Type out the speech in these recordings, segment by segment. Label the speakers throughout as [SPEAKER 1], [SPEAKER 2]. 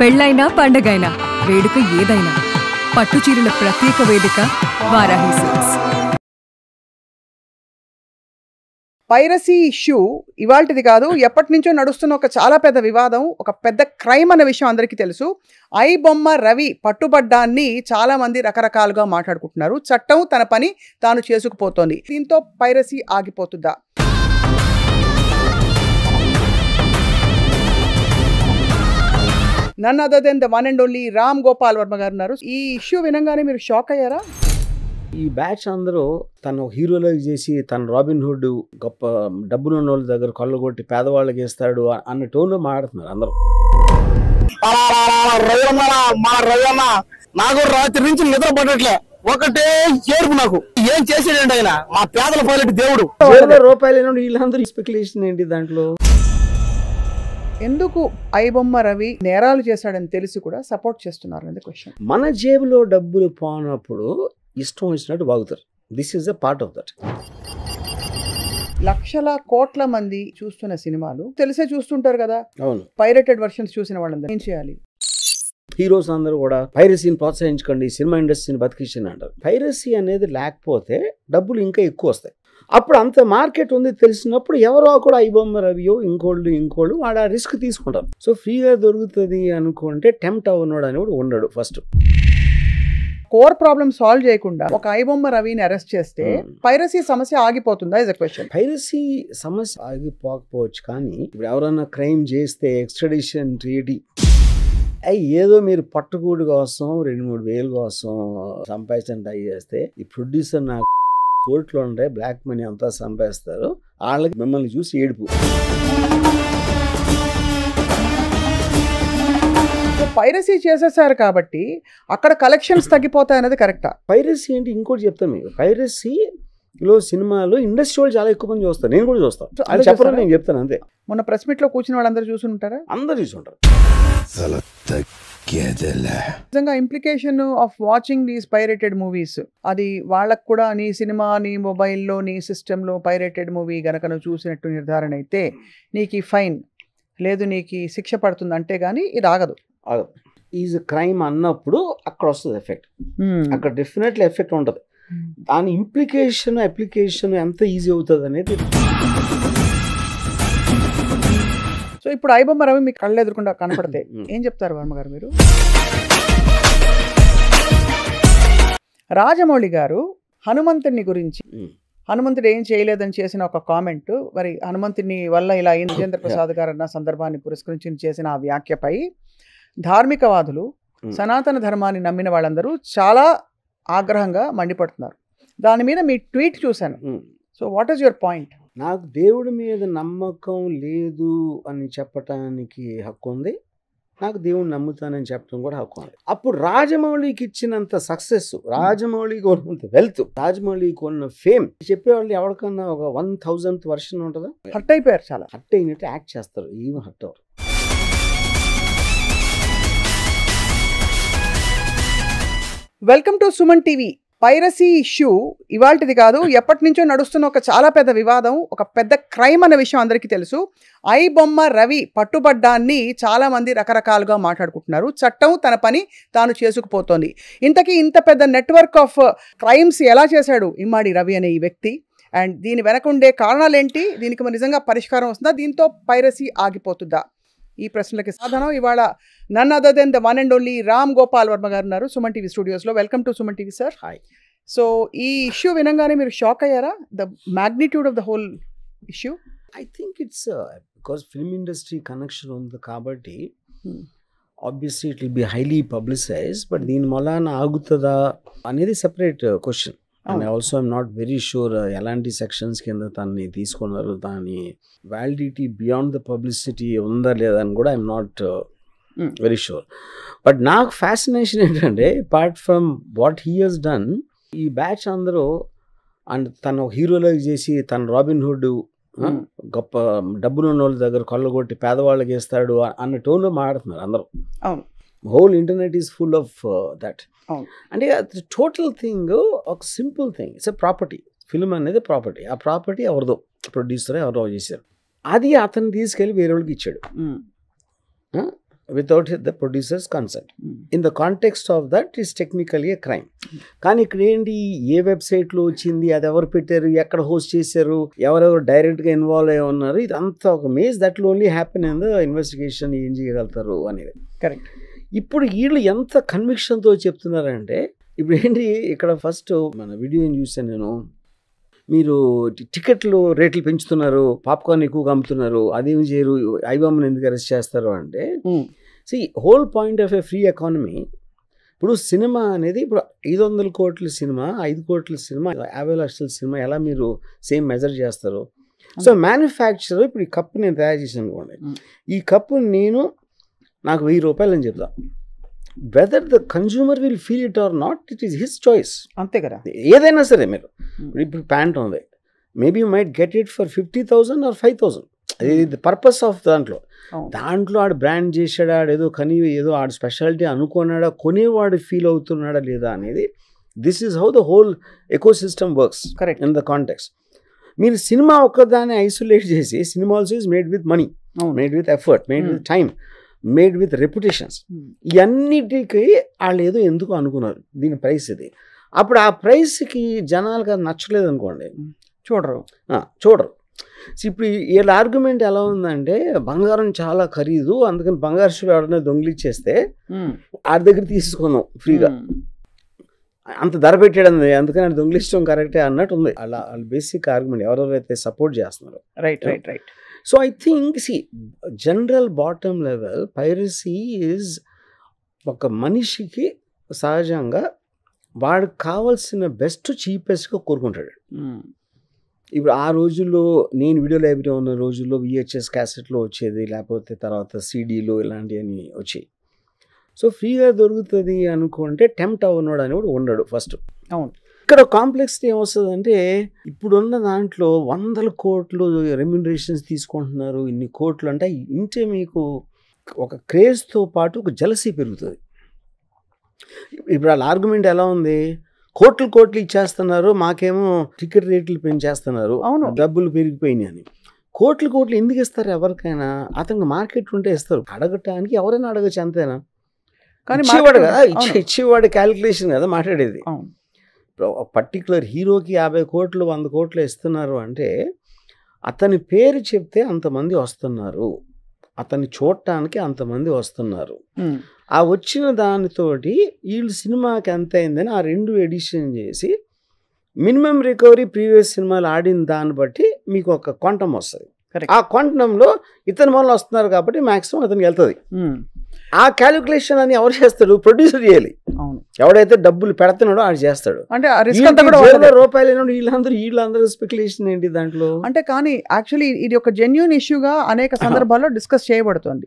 [SPEAKER 1] పెళ్ళైనా పండగైనా వేడుక ఏదైనా పట్టుచీరల ప్రత్యేక వేదిక వారాహి సిల్క్స్.
[SPEAKER 2] పైరసీ ఇష్యూ ఇవాల్టిది కాదు, ఎప్పటి నుంచో నడుస్తున్న ఒక చాలా పెద్ద వివాదం, ఒక పెద్ద క్రైమ్ అన్న విషయం అందరికీ తెలుసు. ఐబొమ్మ రవి పట్టుబడ్డాన్ని చాలా మంది రకరకాలుగా మాట్లాడుకుంటున్నారు. చట్టం తన పని తాను చేసుకుపోతోంది. దీంతో పైరసీ ఆగిపోతుందా? None other than the one and only Ram Gopal Varma garu ఉన్నారు. ఈ ఇష్యూ వినంగానే మీరు షాక్ అయ్యారా?
[SPEAKER 3] ఈ బ్యాచ్ అందరూ తను హీరోలో చేసి తన రాబిన్ హుడ్ గొప్ప డబ్బులు ఉన్న వాళ్ళ దగ్గర కొల్లగొట్టి పేదవాళ్ళకి ఇస్తాడు అన్న టోన్లో మాట్లాడుతున్నారు అందరూ.
[SPEAKER 4] నాకు రాత్రి నుంచి నిద్ర పడట్లే, ఒకటే ఏడుపు. నాకు ఏం చేసేటండి ఆయన, మా పేదల పైలట్ దేవుడు.
[SPEAKER 3] రూపాయలు వీళ్ళందరూ స్పెక్యులేషన్ ఏంటి దాంట్లో?
[SPEAKER 2] ఎందుకు ఐబొమ్మ రవి నేరాలు చేశాడని తెలిసి కూడా సపోర్ట్ చేస్తున్నారు అనేది క్వశ్చన్.
[SPEAKER 3] మన జేబులో డబ్బులు పోనప్పుడు ఇష్టం వచ్చినట్టు బాగుతారు. This is a part of that.
[SPEAKER 2] లక్షల కోట్ల మంది చూస్తున్న సినిమాలు తెలిసే చూస్తుంటారు కదా.
[SPEAKER 3] అవును,
[SPEAKER 2] పైరేటెడ్ వర్షన్స్ చూసిన వాళ్ళందరూ ఏం చేయాలి?
[SPEAKER 3] హీరోస్ అందరూ కూడా పైరసీని ప్రోత్సహించకండి, సినిమా ఇండస్ట్రీని బతికించండి అంటారు. పైరసీ అనేది లేకపోతే డబ్బులు ఇంకా ఎక్కువ వస్తాయి. అప్పుడు అంత మార్కెట్ ఉంది తెలిసినప్పుడు ఎవరో కూడా ఐబొమ్మ రవియో ఇంకోళ్ళు వాడు ఆ రిస్క్ తీసుకుంటారు. సో ఫ్రీగా దొరుకుతుంది అనుకుంటే టెంప్ట్ అవ్వనోడు అని కూడా ఉండడు. ఫస్ట్
[SPEAKER 2] కోర్ ప్రాబ్లమ్ సాల్వ్ చేయకుండా ఒక ఐబొమ్మ రవిని అరెస్ట్ చేస్తే పైరసీ సమస్య ఆగిపోతుందా ఇస్ అ క్వశ్చన్.
[SPEAKER 3] పైరసీ సమస్య ఆగిపోకపోవచ్చు, కానీ ఇప్పుడు ఎవరైనా క్రైమ్ చేస్తే ఎక్స్ట్రాడిషన్ ట్రీటీ ఏదో మీరు పట్టుకూడి కోసం 2-3 వేల కోసం సంపాదించండి ట్రై చేస్తే ఈ ప్రొడ్యూసర్ నాకు కోర్టులో ఉండే బ్లాక్ మనీ అంతా సంపాదిస్తారు, వాళ్ళకి మిమ్మల్ని చూసి ఏడుపు.
[SPEAKER 2] పైరసీ చేసేసారు కాబట్టి అక్కడ కలెక్షన్స్ తగ్గిపోతాయి అనేది కరెక్టా?
[SPEAKER 3] పైరసీ ఏంటి ఇంకోటి చెప్తాను మీకు. పైరసీలో సినిమాలో ఇండస్ట్రీ వాళ్ళు చాలా ఎక్కువ మంది చూస్తారు, నేను కూడా చూస్తాను. అది చెప్పడం నేను చెప్తాను అంతే.
[SPEAKER 2] మొన్న ప్రెస్ మీట్ లో కూర్చున్న వాళ్ళందరూ చూసి ఉంటారా?
[SPEAKER 3] అందరు చూసి ఉంటారు.
[SPEAKER 2] నిజంగా implication of watching these pirated movies, అది వాళ్ళకు కూడా నీ సినిమా నీ మొబైల్లో నీ సిస్టంలో పైరేటెడ్ మూవీ గనక నువ్వు చూసినట్టు నిర్ధారణ అయితే నీకు ఫైన్ లేదు, నీకు శిక్ష పడుతుంది అంటే గానీ ఇది ఆగదు.
[SPEAKER 3] ఈజ్ క్రైమ్ అన్నప్పుడు అక్కడ వస్తుంది ఎఫెక్ట్, అక్కడ డెఫినెట్లీ ఎఫెక్ట్ ఉంటుంది. దాని అప్లికేషన్ ఎంత ఈజీ అవుతుంది అనేది.
[SPEAKER 2] సో ఇప్పుడు ఐబొమ్మ రవి మీకు కళ్ళు ఎదురకుండా కనపడితే ఏం చెప్తారు వర్మ గారు మీరు? రాజమౌళి గారు హనుమంతుని గురించి, హనుమంతుడు ఏం చేయలేదని చేసిన ఒక కామెంట్, మరి హనుమంతుని వల్ల ఇలా అయింది రాజేంద్ర ప్రసాద్ గారు అన్న సందర్భాన్ని పురస్కరించి చేసిన ఆ వ్యాఖ్యపై ధార్మికవాదులు, సనాతన ధర్మాన్ని నమ్మిన వాళ్ళందరూ చాలా ఆగ్రహంగా మండిపడుతున్నారు. దాని మీద మీ ట్వీట్ చూశాను. So what is your point?
[SPEAKER 3] నాకు దేవుడి మీద నమ్మకం లేదు అని చెప్పటానికి హక్కు ఉంది, నాకు దేవుడిని నమ్ముతానని చెప్పడం కూడా హక్కు ఉంది. అప్పుడు రాజమౌళికి ఇచ్చినంత సక్సెస్, రాజమౌళికి ఉన్నంత వెల్త్, రాజమౌళికి ఉన్న ఫేమ్ చెప్పేవాళ్ళు ఎవరికన్నా ఒక 1000th వర్షన్ ఉంటుందా?
[SPEAKER 2] హర్ట్ అయిపోయారు, చాలా
[SPEAKER 3] హర్ట్ అయినట్టు యాక్ట్ చేస్తారు, ఏమి హర్ట్ అవ్వరు.
[SPEAKER 2] Welcome to Suman TV. Piracy issue ఇవాల్టిది కాదు, ఎప్పటి నుంచో నడుస్తున్న ఒక చాలా పెద్ద వివాదం, ఒక పెద్ద క్రైమ్ అన్న విషయం అందరికీ తెలుసు. ఐబొమ్మ రవి పట్టుబడ్డాన్ని చాలా మంది రకరకాలుగా మాట్లాడుకుంటున్నారు. చట్టం తన పని తాను చేసుకుపోతోంది. ఇంతకీ ఇంత పెద్ద నెట్వర్క్ ఆఫ్ క్రైమ్స్ ఎలా చేశాడు ఇమ్మాడి రవి అనే ఈ వ్యక్తి? అండ్ దీని వెనకుండే కారణాలేంటి? దీనికి మరి నిజంగా పరిష్కారం వస్తుందా? దీంతో పైరసీ ఆగిపోతుందా? ఈ ప్రశ్నలకి సాధనం ఇవాళ none other than the one and only Ram Gopal Varma garu ఉన్నారు సుమన్ టీవీ స్టూడియోస్లో. Welcome to Suman TV sir.
[SPEAKER 3] Hi.
[SPEAKER 2] So ఈ ఇష్యూ వినంగానే మీరు షాక్ అయ్యారా? The magnitude of the whole issue.
[SPEAKER 3] I think it's because film industry connection ఉంది కాబట్టి obviously it will be highly publicise. But దీని వలన ఆగుతుందా అనేది separate question. And also I'm not very sure ఎలాంటి సెక్షన్స్ కింద తనని తీసుకున్నారు, దాని వ్యాలిడిటీ బియాండ్ ద పబ్లిసిటీ ఉందా లేదా అని కూడా I'm not very sure. But నాకు ఫ్యాసినేషన్ ఏంటంటే, apart from what he he's done, ఈ బ్యాచ్ అందరూ అండ్ తను హీరోలో చేసి తన రాబిన్ హుడ్ గొప్ప డబ్బులు ఉన్న వాళ్ళ దగ్గర కొల్లగొట్టి పేదవాళ్ళకి ఇస్తాడు అన్న టోన్లో మాట్లాడుతున్నారు అందరూ.
[SPEAKER 2] అవును,
[SPEAKER 3] whole internet is full of that. అంటే టోటల్ థింగ్ ఒక simple thing, it's a property. Film అనేది ప్రాపర్టీ, ఆ ప్రాపర్టీ ఎవరిదో ప్రొడ్యూసర్ ఎవరో చేశారు, అది అతను తీసుకెళ్ళి వేరే వాళ్ళకి ఇచ్చాడు. without the producer's consent. In the context of that, is technically a crime. కానీ ఇక్కడ ఏంటి, ఏ వెబ్సైట్లో వచ్చింది, అది ఎవరు పెట్టారు, ఎక్కడ హోస్ట్ చేశారు, ఎవరెవరు డైరెక్ట్గా ఇన్వాల్వ్ అయి ఉన్నారు, ఇదంతా ఒక maze that will only happen in the investigation. ఏం చేయగలుగుతారు అనేది.
[SPEAKER 2] కరెక్ట్.
[SPEAKER 3] ఇప్పుడు వీళ్ళు ఎంత కన్విక్షన్తో చెప్తున్నారంటే, ఇప్పుడు ఏంటి ఇక్కడ ఫస్ట్ మన వీడియో ఏం చూసాను నేను, మీరు టికెట్లు రేట్లు పెంచుతున్నారు, పాప్కార్న్ ఎక్కువగా అమ్ముతున్నారు, అదేమి చేయరు, ఐబామ్ని ఎందుకు అరెస్ట్ చేస్తారు అంటే, whole point of a free economy. ఇప్పుడు సినిమా అనేది ఇప్పుడు 500 కోట్ల సినిమా, 5 కోట్ల సినిమా, 50 లక్షల సినిమా ఎలా మీరు సేమ్ మెజర్ చేస్తారు? సో మ్యానుఫ్యాక్చరర్ ఇప్పుడు ఈ కప్పు నేను తయారు చేసాను అనుకోండి, ఈ కప్పు నాకు 1000 రూపాయలు అని చెప్తా. Whether the consumer will feel it or not, it is his choice.
[SPEAKER 2] అంతే కదా.
[SPEAKER 3] ఏదైనా సరే మీరు ఇప్పుడు ప్యాంట్ ఉంది, maybe you might get it for 50,000 or 5,000. అది ద పర్పస్ ఆఫ్ దాంట్లో ఆడు బ్రాండ్ చేశాడా, ఆడేదో ఏదో ఆడు స్పెషాలిటీ అనుకున్నాడా, కొనేవాడు ఫీల్ అవుతున్నాడా లేదా అనేది, this is how the whole eco system works in the context. మీరు సినిమా ఒక్కదాన్ని ఐసోలేట్ చేసి, cinema also is made with money, made with effort, made with time, made with reputations. ఇవన్నిటికీ వాళ్ళు ఏదో ఎందుకు అనుకున్నారు దీని ప్రైస్ ఇది. అప్పుడు ఆ ప్రైస్కి జనాలకు అది నచ్చలేదు అనుకోండి, చూడరు. ఇప్పుడు వీళ్ళ ఆర్గ్యుమెంట్ ఎలా ఉందంటే, బంగారం చాలా ఖరీదు, అందుకని బంగారు షూ ఎవరైనా దొంగిలిచ్చేస్తే ఆడి దగ్గర తీసుకున్నాం ఫ్రీగా, అంత ధర పెట్టాడు, అందుకని అది దొంగిలించడం కరెక్టే అన్నట్టు ఉంది. అలా వాళ్ళ బేసిక్ ఆర్గ్యుమెంట్ ఎవరెవరైతే సపోర్ట్ చేస్తున్నారు.
[SPEAKER 2] Right.
[SPEAKER 3] So I think, general bottom level, piracy is ఒక మనిషికి సహజంగా వాడికి కావాల్సిన బెస్ట్ చీపెస్ట్గా కోరుకుంటాడు. ఇప్పుడు ఆ రోజుల్లో నేను వీడియో లైబ్రరీ ఉన్న రోజుల్లో VHS క్యాసెట్లో వచ్చేది, లేకపోతే తర్వాత CDలు ఇలాంటివన్నీ వచ్చాయి. సో ఫ్రీగా దొరుకుతుంది అనుకుంటే టెంప్ట్ అవునాడు అని కూడా ఉండడు ఫస్ట్.
[SPEAKER 2] అవును.
[SPEAKER 3] ఇక్కడ కాంప్లెక్సిటీ ఏమొస్తుందంటే, ఇప్పుడున్న దాంట్లో 100 కోట్లు రెమ్యునరేషన్స్ తీసుకుంటున్నారు, ఇన్ని కోట్లు అంటే ఇంటే మీకు ఒక క్రేజ్తో పాటు ఒక జలసీ పెరుగుతుంది. ఇప్పుడు వాళ్ళ ఆర్గ్యుమెంట్ ఎలా ఉంది, కోట్లు ఇచ్చేస్తున్నారు, మాకేమో టికెట్ రేట్లు పెంచేస్తున్నారు, అవును డబ్బులు పెరిగిపోయినాయి అని. కోట్లు ఎందుకు ఇస్తారు ఎవరికైనా? అతనికి మార్కెట్ ఉంటే ఇస్తారు, అడగటానికి ఎవరైనా అడగచ్చు, అంతేనా? కానీ ఇచ్చేవాడు కదా, ఇచ్చేవాడు క్యాలిక్యులేషన్ కదా మాట్లాడేది. పర్టికులర్ హీరోకి 50 కోట్లు 100 కోట్లు ఇస్తున్నారు అంటే, అతని పేరు చెప్తే అంతమంది వస్తున్నారు, అతన్ని చూడటానికి అంతమంది వస్తున్నారు. ఆ వచ్చిన దానితోటి వీళ్ళు సినిమాకి ఎంత అయిందని ఆ 2 ఎడిషన్ చేసి మినిమం రికవరీ ప్రీవియస్ సినిమాలు ఆడిన దాన్ని బట్టి మీకు ఒక క్వాంటమ్ వస్తుంది. ఆ క్వాంటంలో ఇతని వల్ల వస్తున్నారు కాబట్టి మ్యాక్సిమం అతనికి వెళ్తుంది. ఆ క్యాలిక్యులేషన్ అని ఎవరు చేస్తాడు? ప్రొడ్యూసర్ చేయాలి. ఎవడైతే డబ్బులు పెడుతున్నాడో ఆడు చేస్తాడు. అంటే రూపాయలు వీళ్ళందరూ స్పెక్యులేషన్ ఏంటి దాంట్లో
[SPEAKER 2] అంటే. కానీ యాక్చువల్లీ ఇది ఒక జెన్యూన్ ఇష్యూగా అనేక సందర్భాల్లో డిస్కస్ చేయబడుతుంది.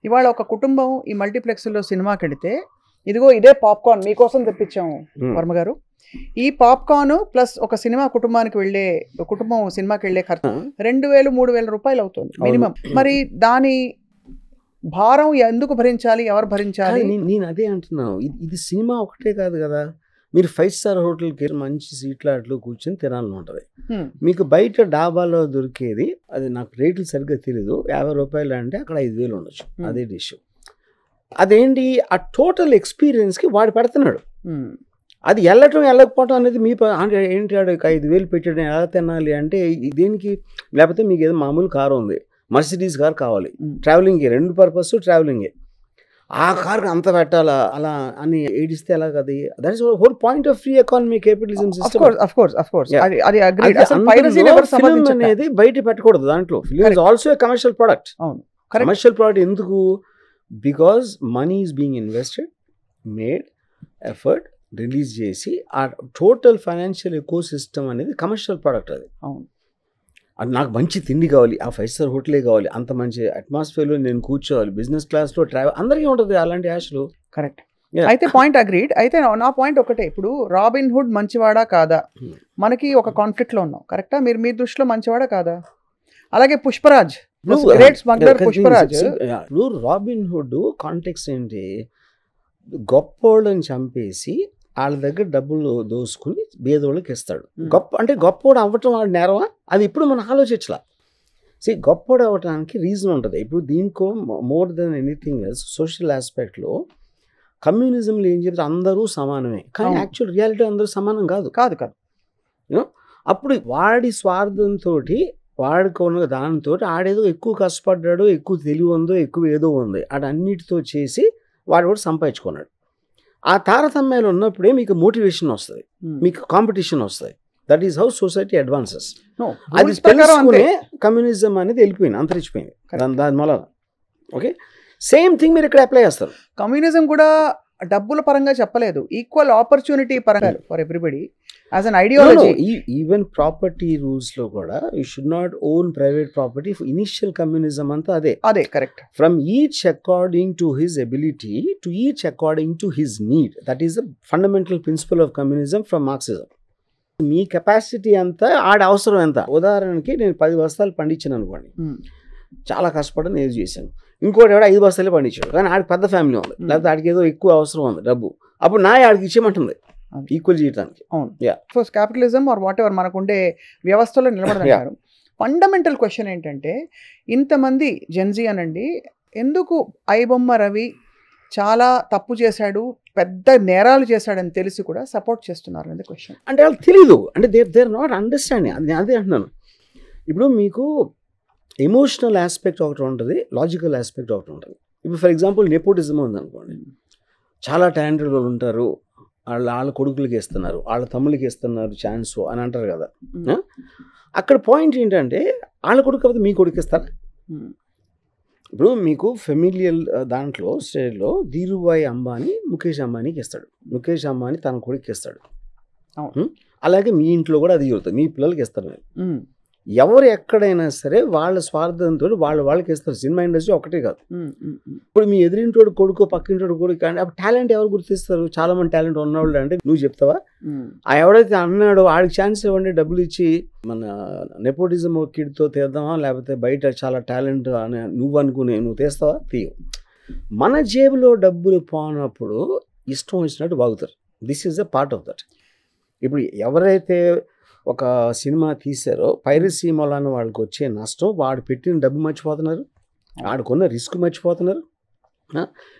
[SPEAKER 2] ఇవాళ ఒక కుటుంబం ఈ మల్టీప్లెక్స్ లో సినిమాకి వెళితే, ఇదిగో ఇదే పాప్కార్న్ మీకోసం తెప్పించాము వర్మ గారు, ఈ పాప్కార్న్ ప్లస్ ఒక సినిమా కుటుంబం సినిమాకి వెళ్లే ఖర్చు 2,000-3,000 రూపాయలు అవుతుంది మినిమం. మరి దాని భారం ఎందుకు భరించాలి, ఎవరు భరించాలి?
[SPEAKER 3] నేను అదే అంటున్నాను. ఇది సినిమా ఒకటే కాదు కదా, మీరు 5 స్టార్ హోటల్కి మంచి సీట్లాట్లు కూర్చొని తినాలని ఉంటుంది. మీకు బయట డాబాలో దొరికేది, అది నాకు రేట్లు సరిగ్గా తెలియదు, 50 రూపాయలు అంటే అక్కడ 5,000 ఉండొచ్చు అదే డిష్. అదేంటి, ఆ టోటల్ ఎక్స్పీరియన్స్కి వాడు పెడుతున్నాడు. అది వెళ్ళకపోవటం అనేది మీ ఏంటి, 5,000 పెట్టాడు ఎలా తినాలి అంటే దేనికి? లేకపోతే మీకు ఏదో మామూలు కారు ఉంది, మర్సిడీస్ కార్ కావాలి ట్రావెలింగ్కి, 2 పర్పస్ ట్రావెలింగే, ఆ కార్కి అంత పెట్టాలా అలా అని ఏడిస్తే ఎలా కదా? That is whole point of free economy capitalism system. అనేది బయట పెట్టకూడదు. దాంట్లో film is also a commercial product. Commercial product ఎందుకు? Because money is being invested, made effort, release చేసి ఆ టోటల్ ఫైనాన్షియల్ ఎకో సిస్టమ్ అనేది కమర్షియల్ ప్రొడక్ట్. అది అది నాకు మంచి తిండి కావాలి, ఆ 5 స్టార్ హోటలే కావాలి, అంత మంచి అట్మాస్ఫియర్లో నేను కూర్చోవాలి, బిజినెస్ క్లాస్లో ట్రావెల్, అందరికీ ఉంటుంది అలాంటి ఆశలు.
[SPEAKER 2] కరెక్ట్. అయితే పాయింట్ అగ్రీడ్. అయితే నా పాయింట్ ఒకటే, ఇప్పుడు రాబిన్ హుడ్ మంచివాడా కాదా, మనకి ఒక కాన్ఫ్లిక్ట్లో ఉన్నాం. కరెక్టా? మీరు మీ దృష్టిలో మంచివాడా కాదా? అలాగే పుష్పరాజ్, గ్రేట్ స్మగ్లర్ పుష్పరాజ్.
[SPEAKER 3] ఇప్పుడు రాబిన్ హుడ్ కాంటెక్స్ట్ ఏంటి, గొప్పోళ్ళని చంపేసి వాళ్ళ దగ్గర డబ్బులు దోసుకుని బేదోళ్ళకి ఇస్తాడు. గొప్పోడు అవ్వటం వాడు నేరమా? అది ఇప్పుడు మనం ఆలోచించలా. గొప్పడు అవ్వడానికి రీజన్ ఉంటుంది. ఇప్పుడు దీనికో more than anything else social ఆస్పెక్ట్లో కమ్యూనిజంలో ఏం చెప్తే అందరూ సమానమే, కానీ యాక్చువల్ రియాలిటీ అందరూ సమానం కాదు. అప్పుడు వాడి స్వార్థంతో వాడికి ఉన్న దానితో ఆడేదో ఎక్కువ కష్టపడ్డాడు, ఎక్కువ తెలివి ఉందో, ఎక్కువ ఏదో ఉంది, అన్నిటితో చేసి వాడు కూడా సంపాదించుకున్నాడు. ఆ తారతమ్యాలు ఉన్నప్పుడే మీకు మోటివేషన్ వస్తుంది, మీకు కాంపిటీషన్ వస్తుంది. That is how society advances. అది తెలుసుకునే కమ్యూనిజం అనేది వెళ్ళిపోయింది, అంతరించిపోయింది దాని వల్ల. ఓకే, సేమ్ థింగ్ మీరు ఇక్కడ అప్లై చేస్తారు.
[SPEAKER 2] కమ్యూనిజం కూడా డబ్బుల పరంగా చెప్పలేదు, ఈక్వల్ ఆపర్చునిటీ పరంగా for everybody as an ideology.
[SPEAKER 3] Even property rules లో కూడా you should not own private property. Initial communism అంతా అదే
[SPEAKER 2] correct.
[SPEAKER 3] From each according to his ability to each according to his need. That is the fundamental principal of communism from Marxism. Me capacity అంతా అవసరం ఎంత. ఉదాహరణకి నేను 10 బస్తాలు పండించాను అనుకోండి, చాలా కష్టపడి నేను చేశాను. ఇంకోటి ఎవడో 5 బస్తాలే పండించాడు, కానీ ఆడికి పెద్ద ఫ్యామిలీ ఉంది, లేకపోతే ఆడికి ఏదో ఎక్కువ అవసరం ఉంది డబ్బు, అప్పుడు ఆడికి ఇచ్చేయమంటుంది ఈక్వల్ చేయడానికి.
[SPEAKER 2] అవును, first capitalism or whatever మనకుండే వ్యవస్థలో నిలబడతారు. ఫండమెంటల్ క్వశ్చన్ ఏంటంటే, ఇంతమంది జెన్జీ అనండి ఎందుకు ఐబొమ్మ రవి చాలా తప్పు చేశాడు, పెద్ద నేరాలు చేశాడని తెలిసి కూడా సపోర్ట్ చేస్తున్నారు అనేది క్వశ్చన్.
[SPEAKER 3] అంటే వాళ్ళకి తెలీదు, అంటే దేర్ నాట్ అండర్స్టాండింగ్. అదే అంటున్నాను. ఇప్పుడు మీకు ఎమోషనల్ ఆస్పెక్ట్ ఒకటి ఉంటుంది, లాజికల్ ఆస్పెక్ట్ ఒకటి ఉంటుంది. ఇప్పుడు ఫర్ ఎగ్జాంపుల్ నెపోటిజం ఉందనుకోండి, చాలా టాలెంటెడ్ వాళ్ళు ఉంటారు, వాళ్ళ కొడుకులకి ఇస్తున్నారు, వాళ్ళ తమ్ముళ్ళకి ఇస్తున్నారు ఛాన్స్ అని అంటారు కదా. అక్కడ పాయింట్ ఏంటంటే, వాళ్ళ కొడుకు కాబట్టి మీ కొడుకు ఇస్తారా? ఇప్పుడు మీకు ఫెమిలియల్ దాంట్లో స్టేజ్లో ధీరుభాయ్ అంబానీ ముఖేష్ అంబానీకి ఇస్తాడు, ముఖేష్ అంబానీ తన కొడుకుకి ఇస్తాడు. అలాగే మీ ఇంట్లో కూడా అది జరుగుతుంది, మీ పిల్లలకి ఇస్తారు. ఎవరు ఎక్కడైనా సరే వాళ్ళ స్వార్థంతో వాళ్ళకి ఇస్తారు. సినిమా ఇండస్ట్రీ ఒకటే కాదు. ఇప్పుడు మీ ఎదురింటోడు కొడుకు పక్కింటోడు కొడుకు కానీ అప్పుడు టాలెంట్ ఎవరు గుర్తిస్తారు? చాలా మంది టాలెంట్ ఉన్నవాళ్ళు అంటే నువ్వు చెప్తావా? ఆ ఎవడైతే అన్నాడో ఆడికి ఛాన్స్ ఇవ్వండి, డబ్బులు ఇచ్చి మన నెపోటిజం కిడ్తో తీద్దామా, లేకపోతే బయట చాలా టాలెంట్ అని నువ్వు అనుకునే నువ్వు తీస్తావా? తీయవు. మన జేబులో డబ్బులు పోనప్పుడు ఇష్టం వచ్చినట్టు బాగుతారు. This is a part of that. ఇప్పుడు ఎవరైతే ఒక సినిమా తీశారో పైరసీ మూలాన వాళ్ళకి వచ్చే నష్టం, వాడు పెట్టిన డబ్బు మర్చిపోతున్నారు, ఆడుకున్న రిస్క్ మర్చిపోతున్నారు,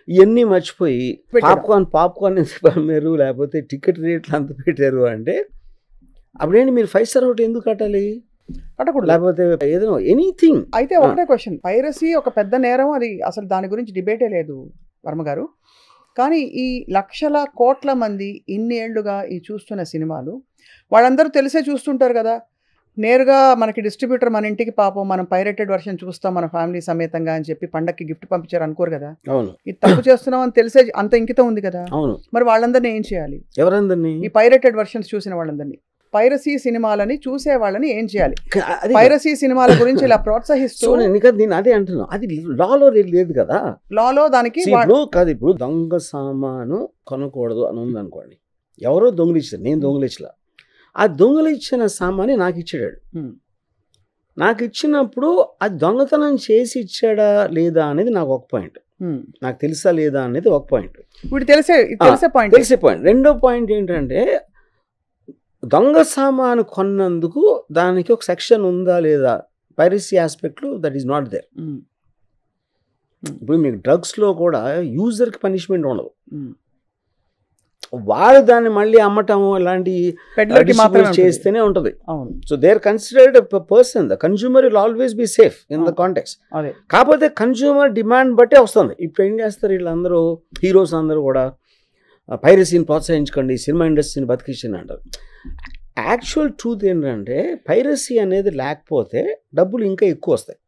[SPEAKER 3] ఇవన్నీ మర్చిపోయి పాప్కార్న్ ఎంత పమ్మారు, లేకపోతే టికెట్ రేట్లు అంత పెట్టారు అంటే అప్పుడేంటి మీరు 5 స్టార్ హోటల్ ఎందుకు కట్టాలి? కట్టకూడదు. లేకపోతే ఏదైనా ఎనీథింగ్.
[SPEAKER 2] అయితే ఒకటే క్వశ్చన్, పైరసీ ఒక పెద్ద నేరం, అది అసలు దాని గురించి డిబేటే లేదు వర్మ గారు. కానీ ఈ లక్షల కోట్ల మంది ఇన్నేళ్లుగా ఈ చూస్తున్న సినిమాలు వాళ్ళందరూ తెలిసే చూస్తుంటారు కదా. నేరుగా మనకి డిస్ట్రిబ్యూటర్ మన ఇంటికి పాపం మనం పైరేటెడ్ వర్షన్ చూస్తాం మన ఫ్యామిలీ సమేతంగా అని చెప్పి పండక్కి గిఫ్ట్ పంపించారు అనుకోరు కదా.
[SPEAKER 3] అవును,
[SPEAKER 2] ఇది తప్పు చేస్తున్నాం అని తెలిసే అంత ఇంకితం ఉంది కదా.
[SPEAKER 3] అవును,
[SPEAKER 2] మరి వాళ్ళందరినీ ఏం చేయాలి?
[SPEAKER 3] ఎవరందరినీ?
[SPEAKER 2] ఈ పైరేటెడ్ వర్షన్స్ చూసిన వాళ్ళందరినీ, పైరసీ సినిమాలని చూసే వాళ్ళని ఏం చేయాలి? పైరసీ సినిమాల గురించి ఇలా ప్రోత్సహిస్తూ
[SPEAKER 3] నేను అదే అంటున్నాను, అది లాలో లేదు కదా.
[SPEAKER 2] లాలో దానికి
[SPEAKER 3] కాదు. ఇప్పుడు దొంగ సామాను కొనకూడదు అని ఉంది అనుకోండి, ఎవరో దొంగలిచ్చారు, నేను దొంగలిచ్చలా, ఆ దొంగలిచ్చిన సామాన్ని నాకు ఇచ్చాడు. నాకు ఇచ్చినప్పుడు అది దొంగతనం చేసి ఇచ్చాడా లేదా అనేది నాకు ఒక పాయింట్, నాకు తెలుసా లేదా అనేది ఒక పాయింట్, తెలిసే పాయింట్. రెండో పాయింట్ ఏంటంటే, దొంగ సామాను కొన్నందుకు దానికి ఒక సెక్షన్ ఉందా లేదా పైరసీ ఆస్పెక్ట్లో, దట్ ఈస్ నాట్ దేర్. ఇప్పుడు మీకు డ్రగ్స్లో కూడా యూజర్కి పనిష్మెంట్ ఉండదు, వాడు దాన్ని మళ్ళీ అమ్మటం అలాంటి చేస్తేనే ఉంటుంది. So they are considered person, the consumer will always be safe in the context. కాకపోతే కన్స్యూమర్ డిమాండ్ బట్టే వస్తుంది. ఇప్పుడు ఏం చేస్తారు వీళ్ళందరూ, హీరోస్ అందరూ కూడా పైరసీని ప్రోత్సహించకండి, సినిమా ఇండస్ట్రీని బతికించండి అంటారు. యాక్చువల్ ట్రూత్ ఏంటంటే, పైరసీ అనేది లేకపోతే డబ్బులు ఇంకా ఎక్కువ వస్తాయి,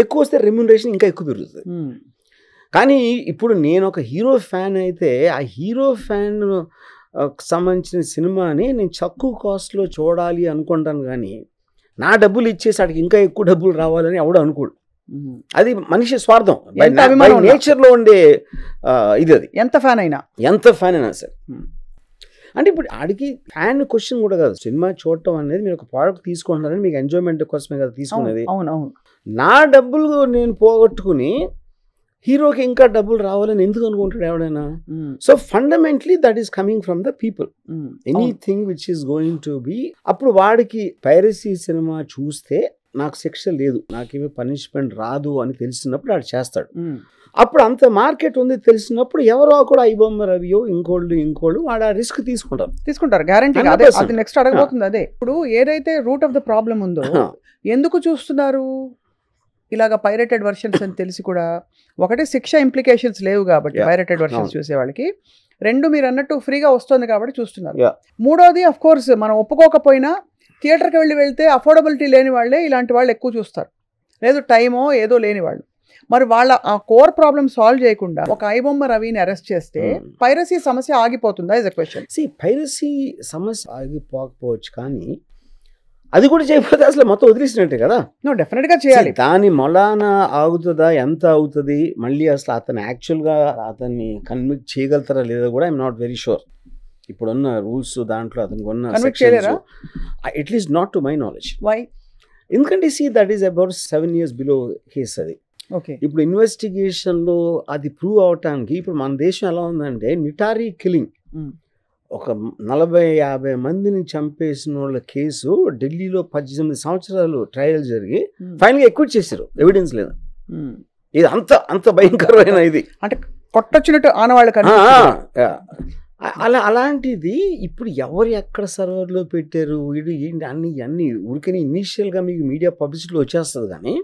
[SPEAKER 3] ఎక్కువ వస్తే రెమ్యూనరేషన్ ఇంకా ఎక్కువ పెరుగుతుంది. కానీ ఇప్పుడు నేను ఒక హీరో ఫ్యాన్ అయితే ఆ హీరో ఫ్యాన్ సంబంధించిన సినిమాని నేను తక్కువ కాస్ట్లో చూడాలి అనుకుంటాను, కానీ నా డబ్బులు ఇచ్చేసి వాడికి ఇంకా ఎక్కువ డబ్బులు రావాలని ఎవడు అనుకోడు. అది మనిషి స్వార్థం, నేచర్లో ఉండే ఇది. అది ఎంత ఫ్యాన్ అయినా సరే. అంటే ఇప్పుడు ఆడికి ఫ్యాన్ క్వశ్చన్ కూడా కాదు, సినిమా చూడటం అనేది మీరు ఒక ప్రోడక్ట్ తీసుకుంటున్నారని మీకు ఎంజాయ్మెంట్ కోసమే కదా తీసుకునేది. నా డబ్బులు నేను పోగొట్టుకుని హీరోకి ఇంకా డబ్బులు రావాలని ఎందుకు అనుకుంటాడు ఎవడైనా? So fundamentally that is coming from the people. Anything which is going to be, అప్పుడు వాడికి పైరసీ సినిమా చూస్తే నాకు శిక్ష లేదు, నాకేమీ పనిష్మెంట్ రాదు అని తెలిసినప్పుడు ఆడు చేస్తాడు. అప్పుడు అంత మార్కెట్ ఉంది తెలిసినప్పుడు ఎవరో కూడా ఐబొమ్మ రవియో ఇంకోళ్ళు వాడు ఆ రిస్క్ తీసుకుంటారు
[SPEAKER 2] గ్యారంటీ. అది నెక్స్ట్ అడగబోతుంది అదే. ఇప్పుడు ఏదైతే రూట్ ఆఫ్ ద ప్రాబ్లం ఉందో ఎందుకు చూస్తున్నారు ఇలాగ పైరేటెడ్ వర్షన్స్ అని తెలిసి కూడా? ఒకటి శిక్ష ఇంప్లికేషన్స్ లేవు కాబట్టి పైరేటెడ్ వర్షన్స్ చూసే వాళ్ళకి, రెండు మీరు అన్నట్టు ఫ్రీగా వస్తుంది కాబట్టి చూస్తున్నారు. మూడోది అఫ్ కోర్స్ మనం ఒప్పుకోకపోయినా థియేటర్కి వెళ్తే అఫోర్డబిలిటీ లేని వాళ్ళే ఇలాంటి వాళ్ళు ఎక్కువ చూస్తారు, లేదు టైమో ఏదో లేని వాళ్ళు. మరి వాళ్ళ ఆ కోర్ ప్రాబ్లమ్ సాల్వ్ చేయకుండా ఒక ఐబొమ్మ రవిని అరెస్ట్ చేస్తే పైరసీ సమస్య ఆగిపోతుందా ఇస్ ఎ క్వశ్చన్.
[SPEAKER 3] పైరసీ సమస్య ఆగిపోకపోవచ్చు, కానీ అది కూడా చేయకపోతే అసలు మొత్తం వదిలేసినట్టే కదా.
[SPEAKER 2] డెఫినెట్ గా చేయాలి.
[SPEAKER 3] దాని మొలాన ఆగుతుందా, ఎంత అవుతుంది, మళ్ళీ అసలు అతను యాక్చువల్గా అతన్ని కన్విక్ట్ చేయగలుగుతారా లేదా కూడా ఐఎమ్ నాట్ వెరీ షూర్. ఇప్పుడున్న రూల్స్ దాంట్లో అతనికి ఉన్న at least not to my knowledge.
[SPEAKER 2] Why?
[SPEAKER 3] ఎందుకంటే that is about 7 years below case అది. ఇప్పుడు ఇన్వెస్టిగేషన్లో అది ప్రూవ్ అవటానికి ఇప్పుడు మన దేశం ఎలా ఉందంటే నిటారీ కిల్లింగ్, ఒక 40-50 మందిని చంపేసిన వాళ్ళ కేసు ఢిల్లీలో 18 సంవత్సరాలు ట్రయల్ జరిగి ఫైనల్గా ఎక్విట్ చేశారు, ఎవిడెన్స్ లేదు. ఇది అంత భయంకరమైన ఇది,
[SPEAKER 2] అంటే కొట్టొచ్చినట్టు ఆనవాళ్ళకి.
[SPEAKER 3] అలాంటిది ఇప్పుడు ఎవరు ఎక్కడ సర్వర్లో పెట్టారు ఇది ఏంటి అన్ని ఊరికని ఇనీషియల్గా మీకు మీడియా పబ్లిసిటీలో వచ్చేస్తుంది, కానీ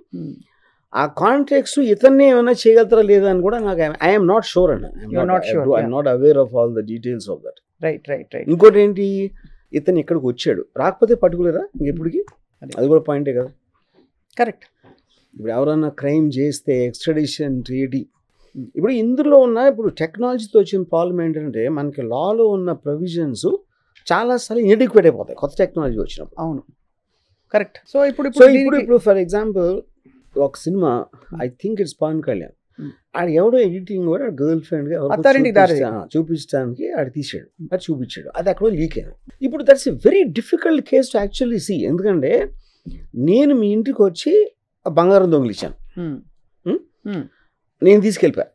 [SPEAKER 3] ఆ కాంట్రాక్ట్స్ ఇతన్ని ఏమైనా చేయగలుగుతారా లేదా అని కూడా నాకు ఐఎమ్ నాట్ షూర్ అండి. I'm not aware of all the details of that.
[SPEAKER 2] Right.
[SPEAKER 3] ఇంకోటి ఏంటి, ఇతను ఇక్కడికి వచ్చాడు, రాకపోతే పట్టుకులేరా ఇంకెప్పటికి, అది కూడా పాయింటే కదా.
[SPEAKER 2] కరెక్ట్.
[SPEAKER 3] ఇప్పుడు ఎవరన్నా క్రైమ్ చేస్తే ఎక్స్ట్రాడిషన్ ట్రీటీ, ఇప్పుడు ఇందులో ఉన్న ఇప్పుడు టెక్నాలజీతో వచ్చిన ప్రాబ్లం ఏంటంటే మనకి లాలో ఉన్న ప్రొవిజన్స్ చాలాసార్లు ఇన్ఎడిక్వేట్ అయిపోతాయి కొత్త టెక్నాలజీ వచ్చినప్పుడు.
[SPEAKER 2] అవును, కరెక్ట్. సో ఇప్పుడు
[SPEAKER 3] ఫర్ ఎగ్జాంపుల్ ఒక cinema, I think it's Pawan Kalyan, ఆడు ఎవడో ఎడిటింగ్ కూడా గర్ల్ ఫ్రెండ్ చూపించడానికి ఆడు తీసాడు, అది చూపించాడు, అది అక్కడ లీక్ అయింది. ఇప్పుడు that's a very difficult case to actually see. ఎందుకంటే నేను మీ ఇంటికి వచ్చి బంగారం దొంగిలించాను, నేను తీసుకెళ్ళిపోయా,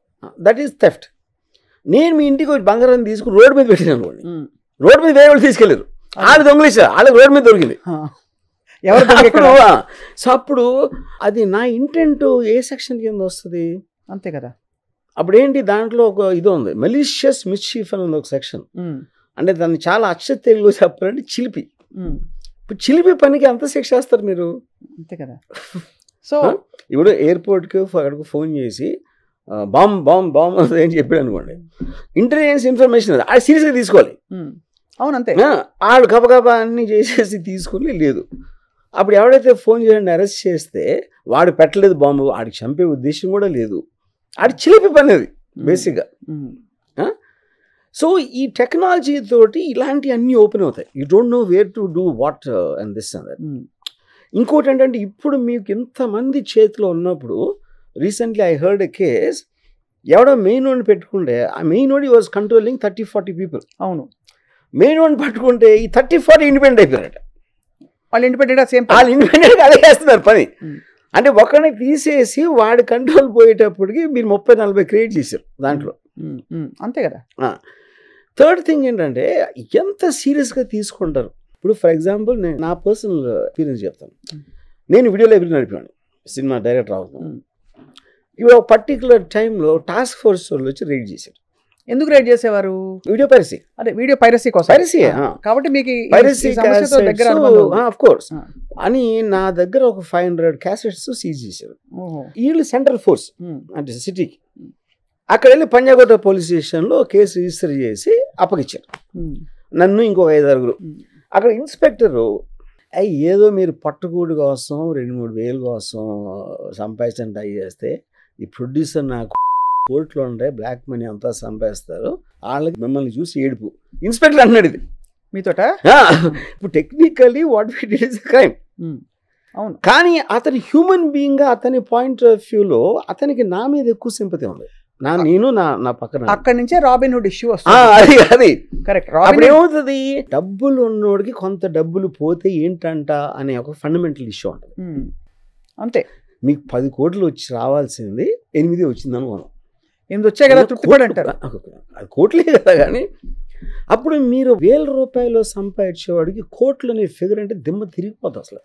[SPEAKER 3] దట్ ఈస్ థెఫ్ట్. నేను మీ ఇంటికి వచ్చి బంగారం తీసుకుని రోడ్డు మీద పెట్టినాను అనుకోండి, రోడ్డు మీద వేరే వాళ్ళు తీసుకెళ్ళారు, వాళ్ళు దొంగిలించారు, వాళ్ళకి రోడ్డు మీద దొరికింది. సో అప్పుడు అది నా ఇంటెంట్ ఏ సెక్షన్ కింద వస్తుంది?
[SPEAKER 2] అంతే కదా.
[SPEAKER 3] అప్పుడు ఏంటి, దాంట్లో ఒక ఇది ఉంది, మెలీషియస్ మిస్చీఫ్ అని ఉంది ఒక సెక్షన్. అంటే దాన్ని చాలా అక్షర తెలుగులో చెప్పాలంటే చిలిపి. ఇప్పుడు చిలిపి పనికి ఎంత శిక్ష వేస్తారు మీరు?
[SPEAKER 2] అంతే కదా. సో
[SPEAKER 3] ఇప్పుడు ఎయిర్పోర్ట్కి అక్కడికి ఫోన్ చేసి బాంబ్ అని చెప్పాడు అనుకోండి, ఇంటెలిజెన్స్ ఇన్ఫర్మేషన్ అది ఆడు సీరియస్గా తీసుకోవాలి.
[SPEAKER 2] అవును, అంతే.
[SPEAKER 3] ఆడు గబగబా అన్ని చేసేసి తీసుకుని లేదు. అప్పుడు ఎవడైతే ఫోన్ చేయండి అరెస్ట్ చేస్తే వాడు పెట్టలేదు బాంబు, ఆడికి చంపే ఉద్దేశం కూడా లేదు, ఆడి చిలిపి పని అది బేసిక్గా. సో ఈ టెక్నాలజీ తోటి ఇలాంటివి అన్నీ ఓపెన్ అవుతాయి. You don't know where to do what and this and that. ఇంకోటి ఏంటంటే ఇప్పుడు మీకు ఇంతమంది చేతిలో ఉన్నప్పుడు, recently I heard a case, ఎవడో మెయిన్ వాడిని పెట్టుకుంటే ఆ మెయిన్ వాడి వాజ్ కంట్రోలింగ్ 30-40 పీపుల్.
[SPEAKER 2] అవును,
[SPEAKER 3] మెయిన్ వాడిని పట్టుకుంటే ఈ 30-40 ఇండిపెండెంట్ అయిపోయారట.
[SPEAKER 2] వాళ్ళు
[SPEAKER 3] ఇండిపెండెంట్ అదే చేస్తున్నారు పని. అంటే ఒకరిని తీసేసి వాడి కంట్రోల్ పోయేటప్పటికి మీరు 30-40 క్రియేట్ చేశారు దాంట్లో.
[SPEAKER 2] అంతే కదా.
[SPEAKER 3] థర్డ్ థింగ్ ఏంటంటే ఎంత సీరియస్గా తీసుకుంటారు. ఇప్పుడు ఫర్ ఎగ్జాంపుల్ నేను నా పర్సనల్ ఎక్స్పీరియన్స్ చెప్తాను. నేను వీడియో లైబ్రరీ నడిపాను, సినిమా డైరెక్టర్ అవుతాను. ఇప్పుడు ఒక పర్టికులర్ టైంలో టాస్క్ ఫోర్స్ వాళ్ళు వచ్చి రైడ్ చేశారు.
[SPEAKER 2] ఎందుకు రైడ్ చేసేవారు?
[SPEAKER 3] Video piracy.
[SPEAKER 2] అదే వీడియో పైరసీ కోసం.
[SPEAKER 3] పైరసీ
[SPEAKER 2] కాబట్టి మీకు
[SPEAKER 3] దగ్గర ఆఫ్ కోర్స్ అని నా దగ్గర ఒక 500 క్యాసెట్స్ సీజ్ చేశారు. వీళ్ళు సెంట్రల్ ఫోర్స్ అంటే సిటీకి, అక్కడ వెళ్ళి పంజాగుట్ట పోలీస్ స్టేషన్లో కేసు రిజిస్టర్ చేసి అప్పగిచ్చారు నన్ను, ఇంకొక 5-6. అక్కడ ఇన్స్పెక్టరు ఏదో మీరు పట్టుకూడి కోసం 2-3 వేల కోసం సంపాదించండి ట్రై చేస్తే ఈ ప్రొడ్యూసర్ నాకు కోర్టులో ఉండే బ్లాక్ మనీ అంతా సంపాదిస్తారు, వాళ్ళకి మిమ్మల్ని చూసి ఏడుపు. ఇన్స్పెక్టర్ అన్నాడు ఇది
[SPEAKER 2] మీతోట.
[SPEAKER 3] ఇప్పుడు technically what we did is crime.
[SPEAKER 2] అవును,
[SPEAKER 3] కానీ అతని హ్యూమన్ బీయింగ్గా అతని పాయింట్ ఆఫ్ వ్యూలో అతనికి నా మీద ఎక్కువ సింపతి ఉంది. నేను నా పక్కన
[SPEAKER 2] అక్కడి నుంచే రాబిన్ హుడ్ ఇష్యూ వస్తుంది.
[SPEAKER 3] అది
[SPEAKER 2] కరెక్ట్.
[SPEAKER 3] అప్పుడు ఏమవుతుంది, డబ్బులు ఉన్నోడికి కొంత డబ్బులు పోతే ఏంటంట అనే ఒక ఫండమెంటల్ ఇష్యూ ఉంటుంది.
[SPEAKER 2] అంతే.
[SPEAKER 3] మీకు 10 కోట్లు వచ్చి రావాల్సింది 8 వచ్చింది అనుకోను,
[SPEAKER 2] 8 వచ్చాయి కదా తృప్తిపడి అంటారు.
[SPEAKER 3] అది కోట్లే కదా. కానీ అప్పుడు మీరు 1000 రూపాయలు సంపాదించేవాడికి కోట్లు అనే ఫిగర్ అంటే దిమ్మ తిరిగిపోతుంది అసలు.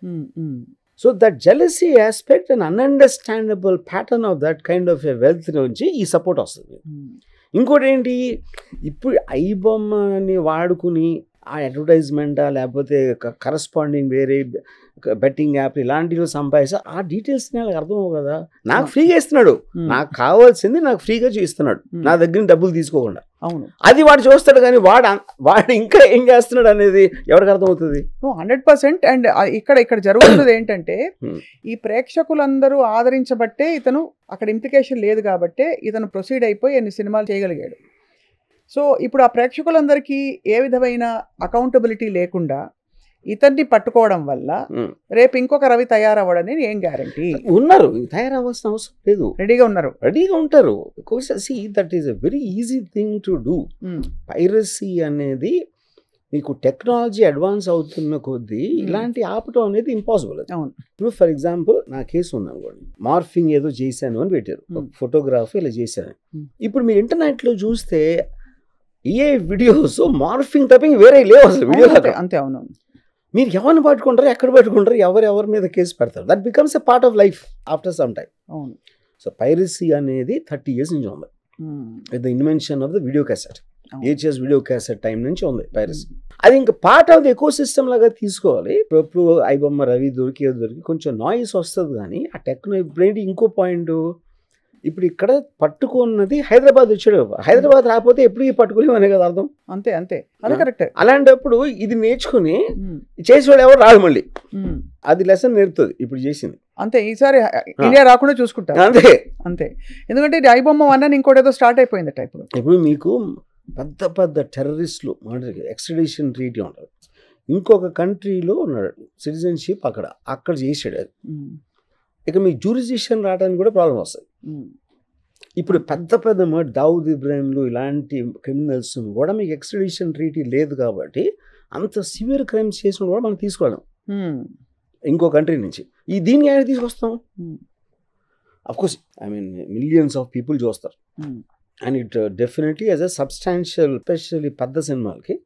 [SPEAKER 3] So that jealousy aspect and ununderstandable pattern of that kind of a wealth నుంచి ఈ సపోర్ట్ వస్తుంది. ఇంకోటి ఏంటి, ఇప్పుడు ఐబొమ్మని వాడుకుని ఆ అడ్వర్టైజ్మెంటా లేకపోతే కరస్పాండింగ్ వేరే బెట్టింగ్ యాప్ ఇలాంటివి సంపాదిస్తే ఆ డీటెయిల్స్ నాకు అర్థం కదా. నాకు ఫ్రీగా ఇస్తున్నాడు, నాకు కావాల్సింది నాకు ఫ్రీగా ఇస్తున్నాడు, నా దగ్గర డబ్బులు తీసుకోకుండా.
[SPEAKER 2] అవును,
[SPEAKER 3] అది వాడు చూస్తాడు, కానీ వాడు ఇంకా ఏం చేస్తున్నాడు అనేది ఎవరికి అర్థమవుతుంది?
[SPEAKER 2] 100%. అండ్ ఇక్కడ జరుగుతున్నది ఏంటంటే ఈ ప్రేక్షకులందరూ ఆదరించబట్టే ఇతను అక్కడ ఇంప్లికేషన్ లేదు కాబట్టే ఇతను ప్రొసీడ్ అయిపోయి ఎన్ని సినిమాలు చేయగలిగాడు. సో ఇప్పుడు ఆ ప్రేక్షకులందరికీ ఏ విధమైన అకౌంటబిలిటీ లేకుండా ఇతన్ని పట్టుకోవడం వల్ల రేపు ఇంకొక రవి తయారవ్వడని ఏం గ్యారంటీ?
[SPEAKER 3] ఉన్నారు, తయారవ్వాల్సిన అవసరం లేదు,
[SPEAKER 2] రెడీగా ఉన్నారు,
[SPEAKER 3] రెడీగా ఉంటారు. That is a very easy thing to do. Piracy అనేది మీకు టెక్నాలజీ అడ్వాన్స్ అవుతున్న కొద్దీ ఇలాంటి ఆపటం అనేది ఇంపాసిబుల్. ఇప్పుడు ఫర్ ఎగ్జాంపుల్ నా కేసు ఉంది అనుకోండి, మార్ఫింగ్ ఏదో చేశాను అని పెట్టారు, ఫోటోగ్రఫీ ఇలా చేశాను. ఇప్పుడు మీరు ఇంటర్నెట్లో చూస్తే ఏ వీడియోస్ మార్ఫింగ్ తప్ప వేరే లేవు అసలు వీడియో.
[SPEAKER 2] అంతే, అవును.
[SPEAKER 3] మీరు ఎవరిని పట్టుకుంటారు, ఎక్కడ పట్టుకుంటారు, ఎవరి మీద కేసు పెడతారు. That becomes a part of life after some time.
[SPEAKER 2] అవును.
[SPEAKER 3] సో పైరసీ అనేది 30 years నుంచి ఉంది. With the invention of the video cassette, VHS video cassette time నుంచి ఉంది పైరసీ. అది ఇంకా part of the eco system లాగా తీసుకోవాలి. ఇప్పుడు ఐబొమ్మ రవి దొరికి కొంచెం నాయిస్ వస్తుంది, కానీ ఆ టెక్నాలజీ ఇంకో పాయింట్, ఇప్పుడు ఇక్కడ పట్టుకున్నది హైదరాబాద్ వచ్చాడు, హైదరాబాద్ రాకపోతే ఎప్పుడు పట్టుకోలేమనే కదా అర్థం.
[SPEAKER 2] అంతే, అదే కరెక్ట్.
[SPEAKER 3] అలాంటప్పుడు ఇది నేర్చుకుని చేసేవాడు ఎవరు రాదు, మళ్ళీ అది లెసన్ నేర్పుతుంది ఇప్పుడు చేసింది.
[SPEAKER 2] అంతే, ఈసారి ఇండియా రాకుండా చూసుకుంటారు. అంతే, ఎందుకంటే ఇది ఐబొమ్మ 1 అని ఇంకోటి ఏదో స్టార్ట్ అయిపోయిందట. ఇప్పుడు
[SPEAKER 3] మీకు పెద్ద టెర్రరిస్టులు ఎక్స్ట్రాడిషన్ ట్రీటీ ఉంటుంది, ఇంకొక కంట్రీలో ఉన్నాడు, సిటిజన్షిప్ అక్కడ చేసాడు. అది ఇక మీ జ్యూరిస్డిక్షన్ రావడానికి కూడా ప్రాబ్లం వస్తుంది. ఇప్పుడు పెద్ద దావుద్ ఇబ్రాహింలు ఇలాంటి క్రిమినల్స్ కూడా మీకు ఎక్స్ట్రాడిషన్ ట్రీటీ లేదు కాబట్టి అంత సివియర్ క్రైమ్స్ చేసిన కూడా మనం తీసుకోవడం ఇంకో కంట్రీ నుంచి. దీన్ని ఆయన తీసుకొస్తాం. అఫ్కోర్స్ మిలియన్స్ ఆఫ్ పీపుల్ చూస్తారు, and it definitely as a substantial, especially పెద్ద సినిమాలకి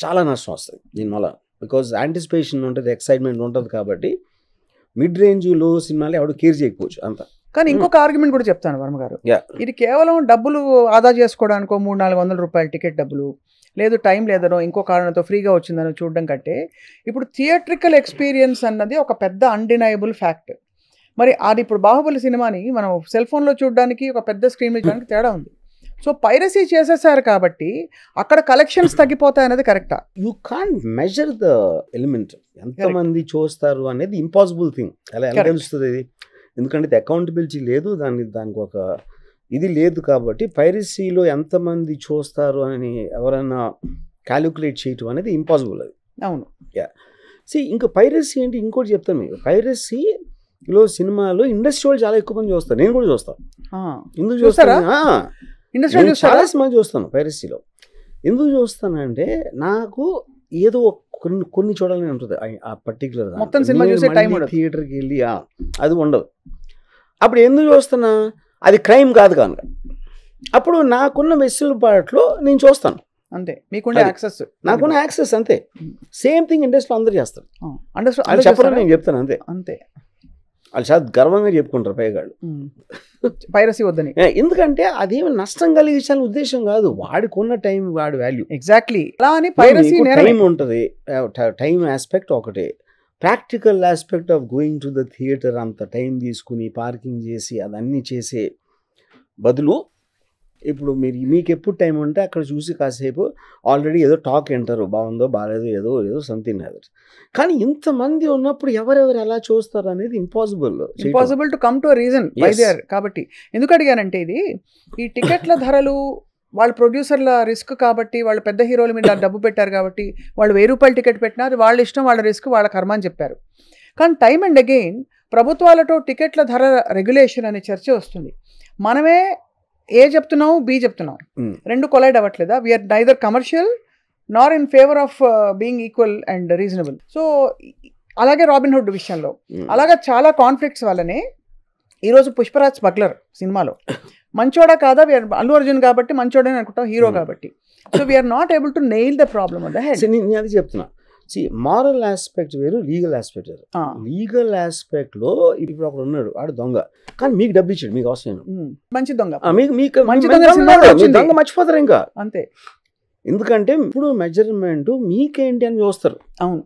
[SPEAKER 3] చాలా నష్టం వస్తుంది దీనివల్ల. బికాజ్ యాంటిసిపేషన్ ఉంటుంది, ఎక్సైట్మెంట్ ఉంటుంది. కాబట్టి మిడ్ రేంజ్ లో సినిమాలు ఎవడు కేర్ చేయకపోవచ్చు అంత.
[SPEAKER 2] కానీ ఇంకొక ఆర్గ్యుమెంట్ కూడా చెప్తాను వర్మ గారు, ఇది కేవలం డబ్బులు ఆదా చేసుకోవడానికో 300-400 రూపాయలు టికెట్ డబ్బులు లేదు, టైం లేదనో ఇంకో కారణంతో ఫ్రీగా వచ్చిందనో చూడడం కంటే ఇప్పుడు థియేట్రికల్ ఎక్స్పీరియన్స్ అన్నది ఒక పెద్ద అన్డినయబుల్ ఫ్యాక్ట్. మరి అది ఇప్పుడు బాహుబలి సినిమాని మనం సెల్ ఫోన్లో చూడడానికి ఒక పెద్ద స్క్రీన్ మీద చూడడానికి తేడా ఉంది. సో పైరసీ చేసేసారు కాబట్టి అక్కడ కలెక్షన్స్ తగ్గిపోతాయి అనేది కరెక్టా?
[SPEAKER 3] You can't measure the element, ఎంతమంది చూస్తారు అనేది ఇంపాసిబుల్ థింగ్. అలా ఎలా తెలుస్తుంది ఇది? ఎందుకంటే అకౌంటబిలిటీ లేదు, దానికి ఒక ఇది లేదు. కాబట్టి పైరసీలో ఎంతమంది చూస్తారు అని ఎవరైనా క్యాలిక్యులేట్ చేయటం అనేది ఇంపాసిబుల్. అది
[SPEAKER 2] అవును.
[SPEAKER 3] ఇంకా పైరసీ అంటే ఇంకోటి చెప్తాను మీకు, పైరసీలో సినిమాలో ఇండస్ట్రీ వాళ్ళు చాలా ఎక్కువ మంది చూస్తారు, నేను కూడా చూస్తాను. ఎందుకు చూస్తారా? చాలా మంది చూస్తాను పైరసీలో. ఎందుకు చూస్తానంటే నాకు ఏదో కొన్ని చూడాలని ఉంటుంది ఆ పర్టికులర్ థియేటర్కి వెళ్ళి అది ఉండదు. అప్పుడు ఎందుకు చూస్తున్నా, అది క్రైమ్ కాదు కనుక అప్పుడు నాకున్న వెసులుబాటులో నేను చూస్తాను.
[SPEAKER 2] అంతే, మీకున్న యాక్సెస్,
[SPEAKER 3] నాకున్న యాక్సెస్ అంతే. సేమ్ థింగ్ ఇండస్ట్రీలో అందరూ చేస్తారు, చెప్పరు, నేను చెప్తాను అంతే. వాళ్ళు చాలా గర్వంగా చెప్పుకుంటారు పైగాళ్ళు
[SPEAKER 2] పైరసీ వద్దని.
[SPEAKER 3] ఎందుకంటే అదేమి నష్టం కలిగించాలని ఉద్దేశం కాదు, వాడికున్న టైం వాడి వాల్యూ.
[SPEAKER 2] ఎగ్జాక్ట్లీ. అలా అని పైరసీ
[SPEAKER 3] టైం ఉంటుంది, టైం ఆస్పెక్ట్ ఒకటే. Practical aspect of going to the theatre అంత టైం తీసుకుని పార్కింగ్ చేసి అదన్నీ చేసే బదులు ఇప్పుడు మీకు ఎప్పుడు టైం ఉంటే అక్కడ చూసి కాసేపు ఆల్రెడీ ఏదో టాక్ వింటారు, బాగుందో బాగాలేదో ఏదో సంథింగ్ అదర్. కానీ ఇంతమంది ఉన్నప్పుడు ఎవరెవరు ఎలా చూస్తారు అనేది impossible
[SPEAKER 2] to come to reason by their. కాబట్టి ఎందుకు అడిగానంటే ఇది ఈ టికెట్ల ధరలు వాళ్ళ ప్రొడ్యూసర్ల రిస్క్ కాబట్టి, వాళ్ళు పెద్ద హీరోల మీద డబ్బు పెట్టారు కాబట్టి వాళ్ళు 1000 రూపాయలు టికెట్ పెట్టినా అది వాళ్ళ ఇష్టం, వాళ్ళ రిస్క్, వాళ్ళ కర్మ అని చెప్పారు. కానీ టైమ్ అండ్ అగైన్ ప్రభుత్వాలతో టికెట్ల ధర రెగ్యులేషన్ అనే చర్చ వస్తుంది. మనమే ఏ చెప్తున్నాం, బి చెప్తున్నాం, రెండు collide అవ్వట్లేదా? We are neither commercial Nar in favour of being equal and reasonable. So అలాగే రాబిన్ హుడ్ విషయంలో అలాగే చాలా కాన్ఫ్లిక్ట్స్ వల్లనే ఈరోజు పుష్పరాజ్ స్మగ్లర్ సినిమాలో మంచోడా కాదా, అల్లు అర్జున్ కాబట్టి మంచోడని అనుకుంటాం, హీరో కాబట్టి. So we are not able to nail the problem on the head.
[SPEAKER 3] నేను అది చెప్తున్నా. మారల్ ఆస్పెక్ట్ వేరు, లీగల్ ఆస్పెక్ట్ వేరు.
[SPEAKER 2] ఆ,
[SPEAKER 3] లీగల్ ఆస్పెక్ట్ లో ఇప్పుడు ఒకడు ఉన్నాడు, ఆడు దొంగ, కానీ మీకు డబ్బులు ఇచ్చాడు, మీకు అవసరం.
[SPEAKER 2] మంచి దొంగ
[SPEAKER 3] మీకు
[SPEAKER 2] మంచి దొంగ సినిమాలో వచ్చింది.
[SPEAKER 3] దొంగ మర్చిపోతారు ఇంకా.
[SPEAKER 2] అంతే.
[SPEAKER 3] ఎందుకంటే ఇప్పుడు మెజర్మెంట్ మీకేంటి అని చూస్తారు.
[SPEAKER 2] అవును.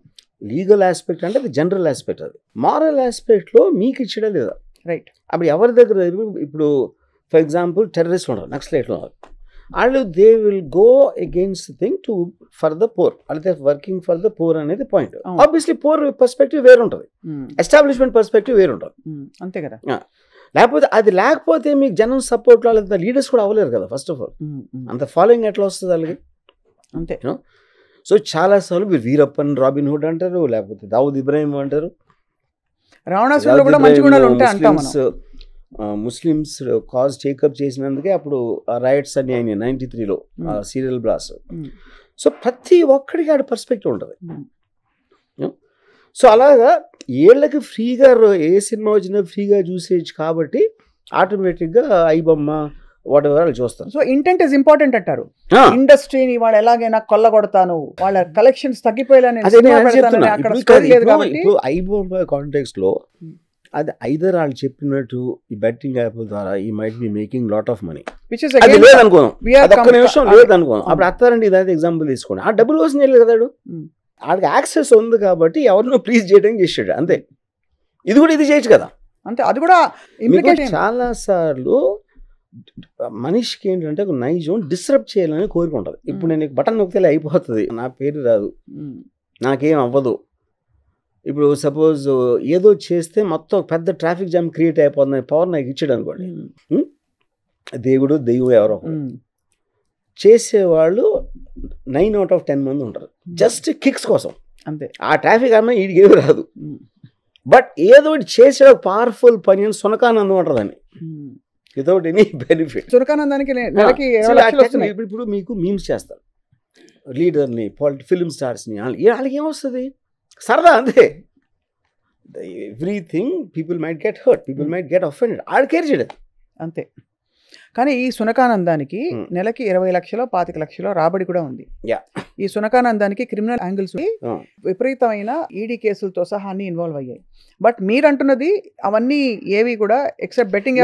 [SPEAKER 3] లీగల్ ఆస్పెక్ట్ అంటే అది జనరల్ ఆస్పెక్ట్, అది మారల్ ఆస్పెక్ట్ లో మీకు ఇచ్చడా లేదా.
[SPEAKER 2] రైట్.
[SPEAKER 3] అప్పుడు ఎవరి దగ్గర ఇప్పుడు ఫర్ ఎగ్జాంపుల్ టెర్రరిస్ట్ ఉన్నారు, నక్సలైట్లు ఉన్నారు, వాళ్ళు they will go against thing to for the pour, అంటే వర్కింగ్ ఫర్ ద పోర్ అనేది పాయింట్. ఆబ్వియస్లీ పోర్ పర్స్పెక్టివ్ వేరు ఉంటుంది, ఎస్టాబ్లిష్మెంట్ పర్స్పెక్టివ్ వేరు ఉంటుంది.
[SPEAKER 2] అంతే కదా.
[SPEAKER 3] లేకపోతే అది లేకపోతే మీకు జనం సపోర్ట్ లేదా లీడర్స్ కూడా అవ్వలేరు కదా. ఫస్ట్ ఆఫ్ ఆల్ అంత ఫాలోయింగ్ ఎట్లా వస్తుంది వాళ్ళకి.
[SPEAKER 2] అంతే.
[SPEAKER 3] సో చాలాసార్లు మీరు వీరప్పన్, రాబిన్ హుడ్ అంటారు, లేకపోతే దావుద్ ఇబ్రాహిం అంటారు.
[SPEAKER 2] రావణాసురుడు కూడా మంచి గుణాలు ఉంటాయి అంటాం మనం.
[SPEAKER 3] ముస్లిమ్స్ కాజ్ టేకప్ చేసినందుకే అప్పుడు రైట్స్ అన్ని అయినాయి 93లో సీరియల్ బ్లాస్ట్. సో ప్రతి ఒక్కడికి ఆడ పర్స్పెక్టివ్ ఉంటుంది. సో అలాగా ఏళ్ళకి ఫ్రీగా ఏ సినిమా వచ్చినా ఫ్రీగా చూసేయచ్చు కాబట్టి ఆటోమేటిక్గా ఐబొమ్మ వాట్ ఎవర్ వాళ్ళు చూస్తారు.
[SPEAKER 2] సో ఇంటెంట్ ఇస్ ఇంపార్టెంట్ అంటారు. ఇండస్ట్రీని వాళ్ళు ఎలాగైనా కొల్లగొడతాను, వాళ్ళ కలెక్షన్స్ తగ్గిపోయేలా
[SPEAKER 3] ఇప్పుడు ఐబొమ్మ కాంటెక్స్ట్ లో అది ఐదర్ వాళ్ళు చెప్పినట్టు ఈ బెట్టింగ్ యాప్ ద్వారా he might be making lot of money, అది లేదనుకోను, ఒక్క నిమిషం లేదనుకోను. అప్పుడు అత్తారండి ఇదైతే ఎగ్జాంపుల్ తీసుకోండి, ఆ డబ్బులు కోసం చేయలేదు కదా, ఆడికి యాక్సెస్ ఉంది కాబట్టి ఎవరినో ప్లీజ్ చేయడానికి చేసాడు అంతే. ఇది కూడా ఇది చేయొచ్చు కదా
[SPEAKER 2] అంతే. అది కూడా
[SPEAKER 3] చాలా సార్లు మనిషికి ఏంటంటే ఒక నైజం డిస్టర్బ్ చేయాలని కోరుకుంటుంది. ఇప్పుడు నేను బటన్ నొక్కితే అయిపోతుంది, నా పేరు రాదు, నాకేం అవ్వదు. ఇప్పుడు సపోజ్ ఏదో చేస్తే మొత్తం పెద్ద ట్రాఫిక్ జామ్ క్రియేట్ అయిపోతుంది, పవర్ నాకు ఇచ్చాడు అనుకోండి, దేవుడు దెయ్యం ఎవరో చేసేవాళ్ళు 9 out of 10 మంది ఉంటారు జస్ట్ కిక్స్ కోసం
[SPEAKER 2] అంతే.
[SPEAKER 3] ఆ ట్రాఫిక్ అన్న వీడికి ఏమి రాదు, బట్ ఏదో చేసే పవర్ఫుల్ పని అని సునకానందం ఉంటుందని వితౌట్ ఎనీ బెనిఫిట్.
[SPEAKER 2] సునకానందానికి
[SPEAKER 3] ఇప్పుడు మీకు మీమ్స్ చేస్తారు లీడర్ని, ఫిల్మ్ స్టార్స్ని, వాళ్ళకి ఏమొస్తుంది సరదా అంతే. Everything people might get hurt, people might get offended, ఆడ కేర్ చేయలేదు
[SPEAKER 2] అంతే. కానీ ఈ సునకానందానికి నెలకి 20 లక్షలు 25 లక్షలు రాబడి కూడా ఉంది. ఈ సునకానందానికి క్రిమినల్ యాంగిల్స్ విపరీతమైన ఈడీ కేసులతో సహా అన్ని ఇన్వాల్వ్ అయ్యాయి. బట్ మీరు అంటున్నది అవన్నీ ఏవి కూడా except betting.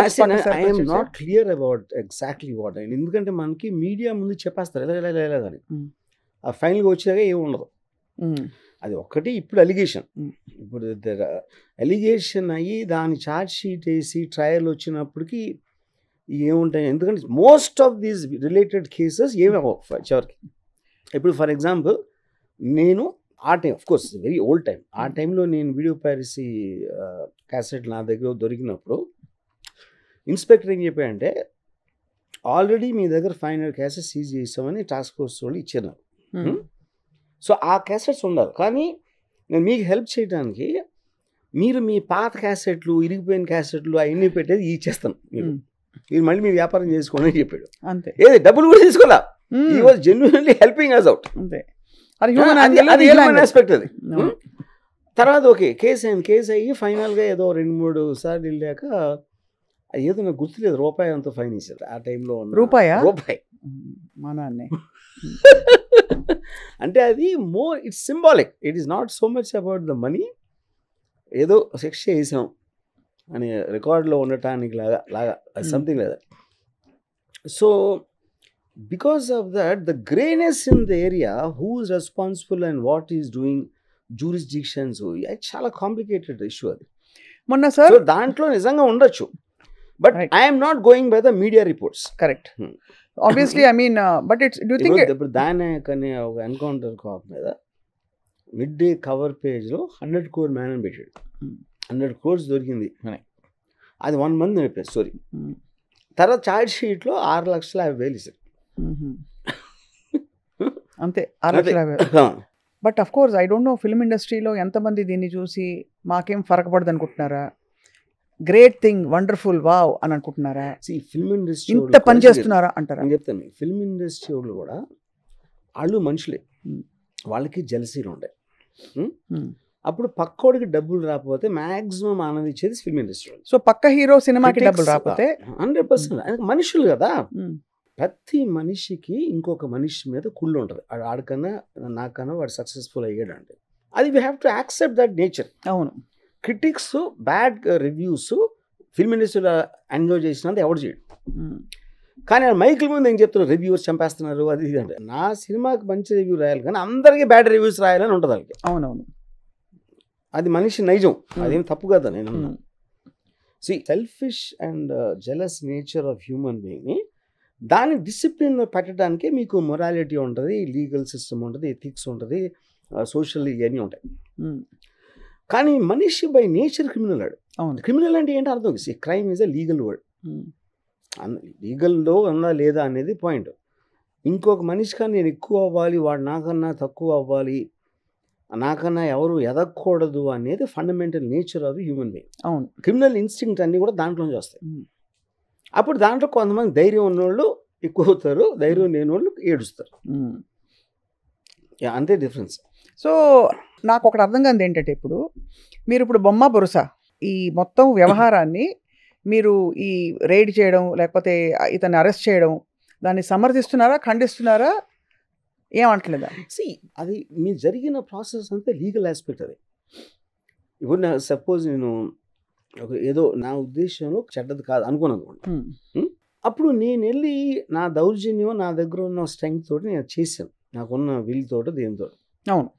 [SPEAKER 3] I'm not clear about exactly what. ఎందుకంటే మనకి మీడియా ముందు చెప్పేస్తారు ఎలా కానీ ఆ ఫైనల్గా వచ్చాక ఏమి ఉండదు. అది ఒక్కటి ఇప్పుడు అలిగేషన్, ఇప్పుడు అలిగేషన్ అయ్యి దాని ఛార్జ్ షీట్ వేసి ట్రయల్ వచ్చినప్పటికీ ఏముంటాయి. ఎందుకంటే most of these related cases ఏమి అవ్వవు చివరికి. ఇప్పుడు ఫర్ ఎగ్జాంపుల్ నేను ఆ time of course very old time, ఆ టైంలో నేను వీడియో పైరసీ క్యాసెట్ నా దగ్గర దొరికినప్పుడు ఇన్స్పెక్టర్ ఏం చెప్పాడంటే ఆల్రెడీ మీ దగ్గర 500 క్యాసెట్స్ సీజ్ చేసామని టాస్క్ ఫోర్స్ వాళ్ళు ఇచ్చారు. సో ఆ క్యాసెట్స్ ఉండాలి, కానీ నేను మీకు హెల్ప్ చేయడానికి మీరు మీ పాత క్యాసెట్లు, ఇరిగిపోయిన క్యాసెట్లు అవన్నీ పెట్టేది ఇచ్చేస్తాను, మీరు మళ్ళీ మీ వ్యాపారం చేసుకోండి అని చెప్పాడు.
[SPEAKER 2] అంతే.
[SPEAKER 3] ఏది డబ్బులు కూడా తీసుకోవాలా, హి was genuinely helping us out.
[SPEAKER 2] అంతే.
[SPEAKER 3] అది హ్యూమన్ ఆస్పెక్ట్ అది. తర్వాత ఓకే కేసు అయ్యి ఫైనల్గా ఏదో 2-3 సార్లు వెళ్ళాక ఏదో నాకు గుర్తులేదు, రూపాయి అంత ఫైన్ ఇచ్చారు ఆ టైంలో. రూపాయి అంటే అది more it's symbolic, it is not so much about the money. ఏదో శిక్ష వేసాం అని రికార్డులో ఉండటానికి లాగా సంథింగ్ లేదా. So because of that the greyness in the area, who is responsible and what is doing, జ్యూరిస్డిక్షన్స్, అది చాలా కాంప్లికేటెడ్ ఇష్యూ అది.
[SPEAKER 2] మొన్న సార్
[SPEAKER 3] దాంట్లో నిజంగా ఉండొచ్చు, but I'm not going by the media reports.
[SPEAKER 2] Correct. Obviously I mean but it's do think
[SPEAKER 3] ఇప్పుడు దానాయక్ అనే ఒక ఎన్కౌంటర్ కాప్ మీద మిడ్ డే కవర్ పేజ్లో 100 crore మ్యాన్ అని పెట్టాడు. 100 crores దొరికింది, అది 1 month నడిపారు స్టోరీ. తర్వాత ఛార్జ్ షీట్లో 6,50,000 ఇస్తారు
[SPEAKER 2] అంతే. 6,50,000. But of course I don't no film ఇండస్ట్రీలో ఎంతమంది దీన్ని చూసి మాకేం ఫరక పడదు అనుకుంటున్నారా, గ్రేట్ థింగ్, వండర్ఫుల్, వావ్ అని అనుకుంటున్నారా,
[SPEAKER 3] ఫిల్మ్ ఇండస్ట్రీ
[SPEAKER 2] ఇంత పని చేస్తున్నారా అంటారా?
[SPEAKER 3] నేను చెప్తాను, ఫిల్మ్ ఇండస్ట్రీ వాళ్ళు కూడా వాళ్ళు మనుషులే, వాళ్ళకి జెలసీలు ఉంటాయి. అప్పుడు పక్కోడికి డబ్బులు రాకపోతే మాక్సిమం ఆనందించేది ఫిల్మ్ ఇండస్ట్రీ.
[SPEAKER 2] సో పక్క హీరో సినిమాకి డబ్బులు రాకపోతే
[SPEAKER 3] 100% మనుషులు కదా. ప్రతి మనిషికి ఇంకొక మనిషి మీద కుళ్ళు ఉంటుంది, ఆడికన్నా నాకన్నా వాడు సక్సెస్ఫుల్ అయ్యాడు అంటే. అది we have to accept that nature.
[SPEAKER 2] అవును.
[SPEAKER 3] క్రిటిక్స్ బ్యాడ్ రివ్యూస్ ఫిల్మ్ ఇండస్ట్రీలో ఎంజాయ్ చేసినంత ఎవరు చేయడు. కానీ మైకిల్ ముందు ఏం చెప్తున్నారు, రివ్యూస్ చంపేస్తున్నారు అది ఇది అంటే. నా సినిమాకి మంచి రివ్యూ రాయాలి కానీ అందరికీ బ్యాడ్ రివ్యూస్ రాయాలని ఉంటుంది వాళ్ళకి.
[SPEAKER 2] అవునవును.
[SPEAKER 3] అది మనిషి నైజం, అదేం తప్పు కదా. నేను selfish and jealous nature of human బీయింగ్ని దాన్ని డిసిప్లిన్ పెట్టడానికి మీకు మొరాలిటీ ఉంటుంది, లీగల్ సిస్టమ్ ఉంటుంది, ఎథిక్స్ ఉంటుంది, సోషల్ ఇవన్నీ ఉంటాయి. కానీ మనిషి బై నేచర్ క్రిమినల్ ఆడు.
[SPEAKER 2] అవును.
[SPEAKER 3] క్రిమినల్ అంటే ఏంటి అర్థం? Crime is a legal word. లీగల్లో ఉందా లేదా అనేది పాయింట్. ఇంకొక మనిషి కానీ నేను ఎక్కువ అవ్వాలి, వాడు నాకన్నా తక్కువ అవ్వాలి, నాకన్నా ఎవరు ఎదగకూడదు అనేది fundamental nature of human being.
[SPEAKER 2] అవును.
[SPEAKER 3] క్రిమినల్ ఇన్స్టింక్ట్ అన్నీ కూడా దాంట్లోంచి వస్తాయి. అప్పుడు దాంట్లో కొంతమంది ధైర్యం ఉన్నోళ్ళు ఎక్కువ అవుతారు, ధైర్యం లేని వాళ్ళు ఏడుస్తారు. అంతే డిఫరెన్స్.
[SPEAKER 2] సో నాకు ఒకటి అర్థం కాదు ఏంటంటే, మీరు ఇప్పుడు బొమ్మ బొరుస ఈ మొత్తం వ్యవహారాన్ని మీరు ఈ రైడ్ చేయడం లేకపోతే ఇతన్ని అరెస్ట్ చేయడం దాన్ని సమర్థిస్తున్నారా, ఖండిస్తున్నారా, ఏమంటలేదా?
[SPEAKER 3] అది మీరు జరిగిన ప్రాసెస్ అంతా లీగల్ ఆస్పెక్ట్. అది ఇప్పుడు నా సపోజ్ నేను ఏదో నా ఉద్దేశంలో చెడ్డది కాదు అనుకున్నాను, అప్పుడు నేను వెళ్ళి నా దౌర్జన్యం నా దగ్గర ఉన్న స్ట్రెంగ్త్ తోటి నేను చేశాను, నాకున్న విల్ తోటి దేనితో.
[SPEAKER 2] అవును.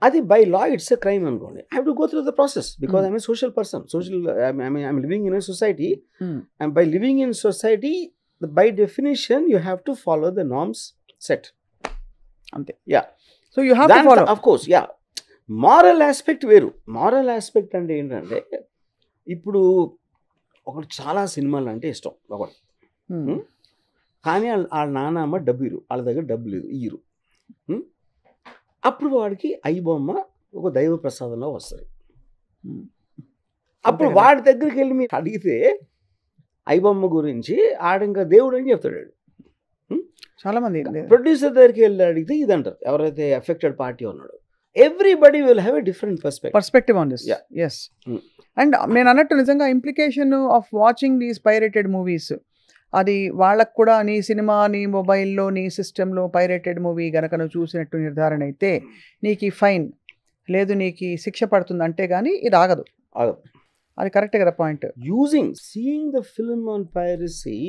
[SPEAKER 3] అది by law it's a crime అనుకోండి. I have to go through the process because I'm a social person. I'm living in a society and by living in society by definition you have to follow the norms set.
[SPEAKER 2] అంతే.
[SPEAKER 3] Yeah.
[SPEAKER 2] So you have to follow.
[SPEAKER 3] Of course yeah. Moral aspect వేరు. Moral aspect అంటే ఏంటంటే, ఇప్పుడు ఒకటి చాలా సినిమాలు అంటే ఇష్టం ఒకటి, కానీ వాళ్ళ నాన్నమ్మ డబ్బు ఇరు, వాళ్ళ దగ్గర డబ్బు లేదు ఇయ్యరు. అప్పుడు వాడికి ఐబొమ్మ ఒక దైవ ప్రసాదంలో వస్తుంది. అప్పుడు వాడి దగ్గరికి వెళ్ళి మీరు అడిగితే ఐబొమ్మ గురించి ఆడింకా దేవుడు అని చెప్తాడు.
[SPEAKER 2] చాలా మంది
[SPEAKER 3] ప్రొడ్యూసర్ దగ్గరికి వెళ్ళి అడిగితే ఇది అంటారు, ఎవరైతే ఎఫెక్టెడ్ పార్టీ ఉన్నాడు. Everybody will have a different perspective
[SPEAKER 2] on this. Yes. And నేను అన్నట్టు నిజంగా implication of watching these pirated movies, అది వాళ్ళకు కూడా నీ సినిమా నీ మొబైల్లో నీ సిస్టంలో పైరేటెడ్ మూవీ గనక నువ్వు చూసినట్టు నిర్ధారణ అయితే నీకు ఈ ఫైన్ లేదు, నీకు ఈ శిక్ష పడుతుంది అంటే కానీ ఇది ఆగదు. అది కరెక్టే కదా point.
[SPEAKER 3] Seeing the film on piracy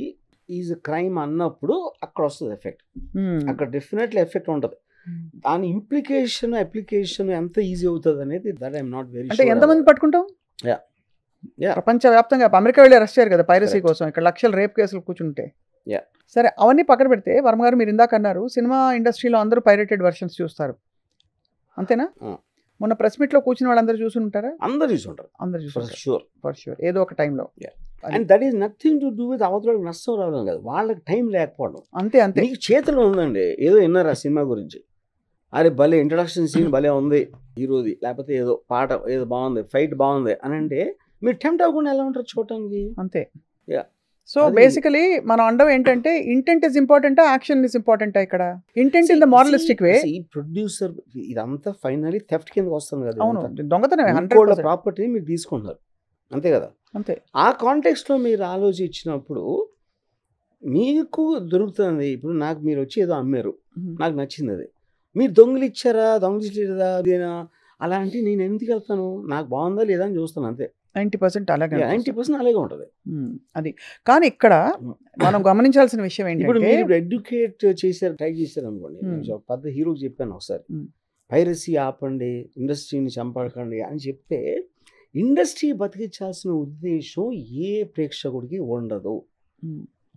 [SPEAKER 3] is crime అన్నప్పుడు అక్కడ వస్తుంది ఎఫెక్ట్. అక్కడ డెఫినెట్లీ ఎఫెక్ట్ ఉంటుంది. దాని ఇంప్లికేషన్ అప్లికేషన్ ఎంత ఈజీ అవుతుంది అనేది దట్ ఐఎమ్ నాట్ వెరీ.
[SPEAKER 2] అంటే ఎంతమంది పట్టుకుంటాం? ప్రపంచవ్యాప్తంగా అమెరికా వెళ్ళి అరెస్ట్ చేయారు కదా పైరసీ కోసం, ఇక్కడ లక్షల రేప్ కేసులు కూర్చుంటే. సరే అవన్నీ పక్కన పెడితే వర్మ గారు మీరు ఇందాక అన్నారు సినిమా ఇండస్ట్రీలో అందరూ పైరేటెడ్ వర్షన్స్ చూస్తారు, అంతేనా? మొన్న ప్రెస్ మీట్ లో కూర్చున్న వాళ్ళందరూ చూసుంటారా?
[SPEAKER 3] అందరూ చూసుంటారు.
[SPEAKER 2] అందరూ చూసుంటారు ఫర్ షూర్ ఏదో ఒక టైంలో.
[SPEAKER 3] And that is nothing to do with అవతలకు నష్టం రావడం కాదు, వాళ్ళకి టైం లేకపోవడం.
[SPEAKER 2] అంతే అంతే.
[SPEAKER 3] నీకు చేతిలో ఉందండి, ఏదో విన్నారు ఆ సినిమా గురించి, అరే భలే ఇంట్రడక్షన్ సీన్ భలే ఉంది హీరోది, లేకపోతే ఏదో పాట ఏదో బాగుంది, ఫైట్ బాగుంది అని అంటే మీరు టెంప్ట్ అవ్వకుండా ఎలా ఉంటారు చూడటానికి.
[SPEAKER 2] అంతే. సో బేసికలీ మనం అండం ఏంటంటే ఇంటెంట్ ఇస్ ఇంపార్టెంటా, యాక్షన్ ఇస్ ఇంపార్టెంటా? ఇక్కడ ఇంటెంట్ ఇన్ ద మోరలిస్టిక్ వే.
[SPEAKER 3] ఈ ప్రొడ్యూసర్ ఇదంతా ఫైనలీ థెఫ్ట్ కిందకి వస్తుంది కదా.
[SPEAKER 2] అవును, దొంగతనమే. 100%
[SPEAKER 3] ప్రాపర్టీని మీరు తీసుకుంటున్నారు, అంతే కదా.
[SPEAKER 2] అంతే.
[SPEAKER 3] ఆ కాంటెక్స్ట్లో మీరు ఆలోచించినప్పుడు మీకు దొరుకుతుంది. ఇప్పుడు నాకు మీరు వచ్చి ఏదో అమ్మారు, నాకు నచ్చింది, అది మీరు దొంగలిచ్చారా దొంగలిచ్చారా అదేనా అలాంటి నేను ఎందుకు వెళ్తాను, నాకు బాగుందా లేదా అని చూస్తాను, అంతే.
[SPEAKER 2] 90% అలాగే
[SPEAKER 3] 90% అలాగే ఉంటుంది.
[SPEAKER 2] అది కానీ ఇక్కడ మనం గమనించాల్సిన విషయం
[SPEAKER 3] ఇప్పుడు
[SPEAKER 2] ఏంటంటే
[SPEAKER 3] మీరు ఎడ్యుకేట్ చేశారు, ట్రై చేశారు అనుకోండి. పెద్ద హీరోకి చెప్పాను ఒకసారి, పైరసీ ఆపండి, ఇండస్ట్రీని చంపకండి అని చెప్తే ఇండస్ట్రీ బతికించాల్సిన ఉద్దేశం ఏ ప్రేక్షకుడికి ఉండదు,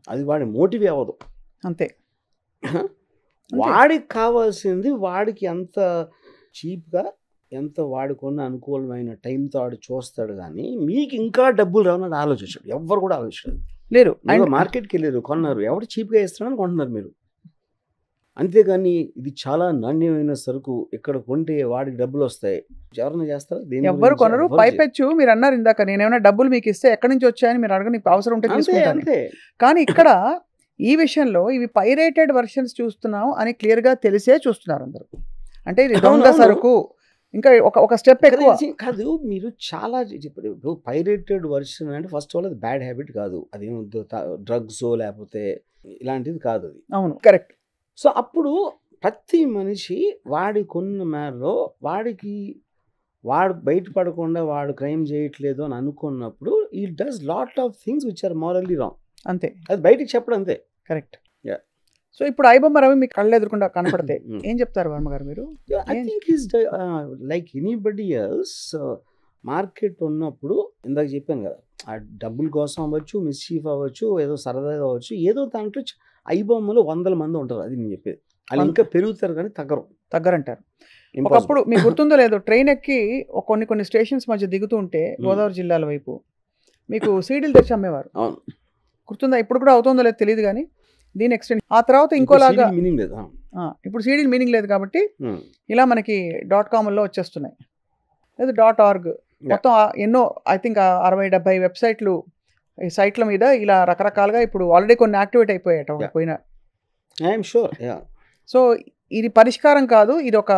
[SPEAKER 3] అది వాడి మోటివ్ అవ్వదు.
[SPEAKER 2] అంతే.
[SPEAKER 3] వాడికి కావాల్సింది వాడికి ఎంత చీప్గా ఎంత వాడుకున్న అనుకూలమైన టైంతో వాడు చూస్తాడు, కానీ మీకు ఇంకా డబ్బులు రావని ఆలోచించాడు. ఎవరు కూడా ఆలోచించలేదు,
[SPEAKER 2] లేరు.
[SPEAKER 3] మార్కెట్కి వెళ్ళారు, కొన్నారు, ఎవరు చీప్గా ఇస్తాడని కొంటున్నారు మీరు, అంతేగాని ఇది చాలా నాణ్యమైన సరుకు ఇక్కడ కొంటే వాడికి డబ్బులు వస్తాయి ఎవరైనా చేస్తారా?
[SPEAKER 2] ఎవరు కొనరు. పైపెచ్చు మీరు అన్నారు ఇందాక, నేనేమైనా డబ్బులు మీకు ఇస్తే ఎక్కడి నుంచి వచ్చాయని మీరు అడగ, నీకు అవసరం ఉంటే తీసుకుంటాను. కానీ ఇక్కడ ఈ విషయంలో ఇవి పైరేటెడ్ వర్షన్స్ చూస్తున్నాం అని క్లియర్గా తెలిసే చూస్తున్నారు అందరూ. అంటే ఇది దొంగ సరుకు, ఇంకా ఒక స్టెప్ ఎక్కువ
[SPEAKER 3] కాదు. మీరు చాలా ఇప్పుడు పైరేటెడ్ వర్షన్ అంటే ఫస్ట్ ఆఫ్ ఆల్ అది బ్యాడ్ హ్యాబిట్ కాదు, అదేం డ్రగ్స్ లేకపోతే ఇలాంటిది కాదు అది.
[SPEAKER 2] అవును, కరెక్ట్.
[SPEAKER 3] సో అప్పుడు ప్రతి మనిషి వాడి కొన్న మేరలో వాడికి వాడు బయటపడకుండా వాడు క్రైమ్ చేయట్లేదు అని అనుకున్నప్పుడు ఈ does lot of things which are morally wrong.
[SPEAKER 2] అంతే,
[SPEAKER 3] అది బయటికి చెప్పడం అంతే.
[SPEAKER 2] కరెక్ట్.
[SPEAKER 3] Yeah.
[SPEAKER 2] సో ఇప్పుడు ఐబొమ్మ రవి మీకు కళ్ళు ఎదురుకుండా కనపడితే ఏం చెప్తారు వర్మ గారు మీరు?
[SPEAKER 3] I think is like anybody else. Market ఉన్నప్పుడు ఇందాక చెప్పాను కదా, ఆ డబ్బుల కోసం అవ్వచ్చు, మిస్చీఫ్ అవ్వచ్చు, ఏదో సరదాగా అవ్వచ్చు, ఏదో దాంట్లో ఐబొమ్మలు 100 మంది ఉంటారు. అది నేను చెప్పేది. వాళ్ళు ఇంకా పెరుగుతారు కానీ తగ్గరంటారు. ఒకప్పుడు మీకు గుర్తుందో లేదో, ట్రైన్ ఎక్కి కొన్ని స్టేషన్స్ మధ్య దిగుతూ ఉంటే గోదావరి జిల్లాల వైపు మీకు సీడీలు తెచ్చి అమ్మేవారు. అవును,
[SPEAKER 2] గుర్తుందా? ఇప్పుడు కూడా అవుతుందో లేదో తెలియదు కానీ దీని ఎక్స్టెండ్ ఆ తర్వాత ఇంకోలాగా
[SPEAKER 3] మీనింగ్ లేదు.
[SPEAKER 2] ఇప్పుడు సీడీలు మీనింగ్ లేదు కాబట్టి ఇలా మనకి .comలో వచ్చేస్తున్నాయి, లేదా .org, మొత్తం ఎన్నో ఐ థింక్ 60-70 వెబ్సైట్లు ఈ సైట్ల మీద ఇలా రకరకాలుగా ఇప్పుడు ఆల్రెడీ కొన్ని యాక్టివేట్ అయిపోయాయి పోయినా.
[SPEAKER 3] I'm sure.
[SPEAKER 2] సో ఇది పరిష్కారం కాదు, ఇది ఒక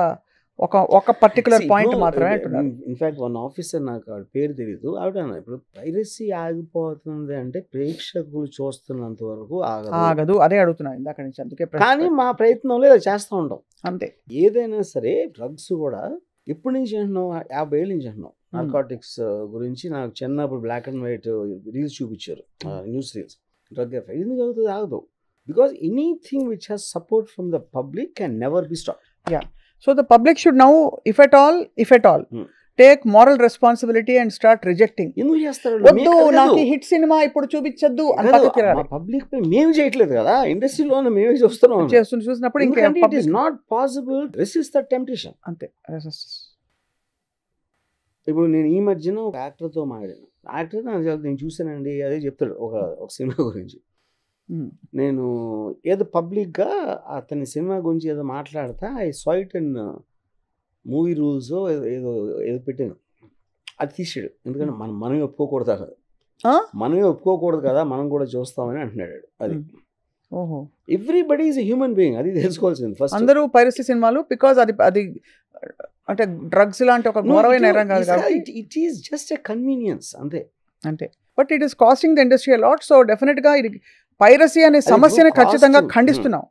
[SPEAKER 2] పర్టికులర్ పాయింట్ మాత్రమే అంటున్నారు.
[SPEAKER 3] ఇన్ఫాక్ట్ వన్ ఆఫీసర్, నాకు ఆవిడ పేరు తెలియదు, ఆవిడ ఇప్పుడు పైరసీ ఆగిపోతుంది అంటే ప్రేక్షకులు చూస్తున్నంత వరకు
[SPEAKER 2] ఆగదు. అదే అడుగుతున్నాను ఇందాక నుంచి, అందుకే.
[SPEAKER 3] కానీ మా ప్రయత్నంలో అది చేస్తూ ఉంటాం
[SPEAKER 2] అంతే.
[SPEAKER 3] ఏదైనా సరే డ్రగ్స్ కూడా ఎప్పటి నుంచి అంటున్నాం, 50 ఏళ్ళ నుంచి అంటున్నాం. నార్కాటిక్స్ గురించి నాకు చిన్నప్పుడు బ్లాక్ అండ్ వైట్ రీల్స్ చూపించారు, న్యూస్ రీల్స్. డ్రగ్ ఎఫెక్ట్ ఎందుకు అవుతుంది? ఆగదు. Because anything which has support from the public can never be stop.
[SPEAKER 2] So the public should now, if at all, take moral responsibility and start rejecting.
[SPEAKER 3] ఎందుకు చేస్తారు?
[SPEAKER 2] వద్దు, నాకు hit cinema ఇప్పుడు చూపించద్దు అని
[SPEAKER 3] public మేము చేయట్లేదు కదా, ఇండస్ట్రీలో మేమే చూస్తున్నాం.
[SPEAKER 2] చూసినప్పుడు
[SPEAKER 3] it is not possible. Resist the temptation.
[SPEAKER 2] అంతే.
[SPEAKER 3] ఇప్పుడు నేను ఈ మధ్యన ఒక యాక్టర్తో మాట్లాడాను. యాక్టర్ నేను చూసానండి, అదే చెప్తాడు ఒక సినిమా గురించి. నేను ఏదో పబ్లిక్గా అతని సినిమా గురించి ఏదో మాట్లాడతా, I saw it in movie rules ఏదో పెట్టాను. అది తీసాడు. ఎందుకంటే మనమే ఒప్పుకోకూడదు కదా, మనం కూడా చూస్తామని అంటున్నాడు. అది everybody is a human being, అది తెలుసుకోవాల్సింది ఫస్ట్.
[SPEAKER 2] అందరూ పైరసీ సినిమాలు బికాజ్ అది అంటే డ్రగ్స్ లాంటి ఒక ఘోరమైన నేరం కాదు కాబట్టి
[SPEAKER 3] it is just a convenience అంతే.
[SPEAKER 2] But it is costing the industry lot. So definite గా ఇది పైరసీ అనే సమస్యని ఖచ్చితంగా ఖండిస్తున్నాం.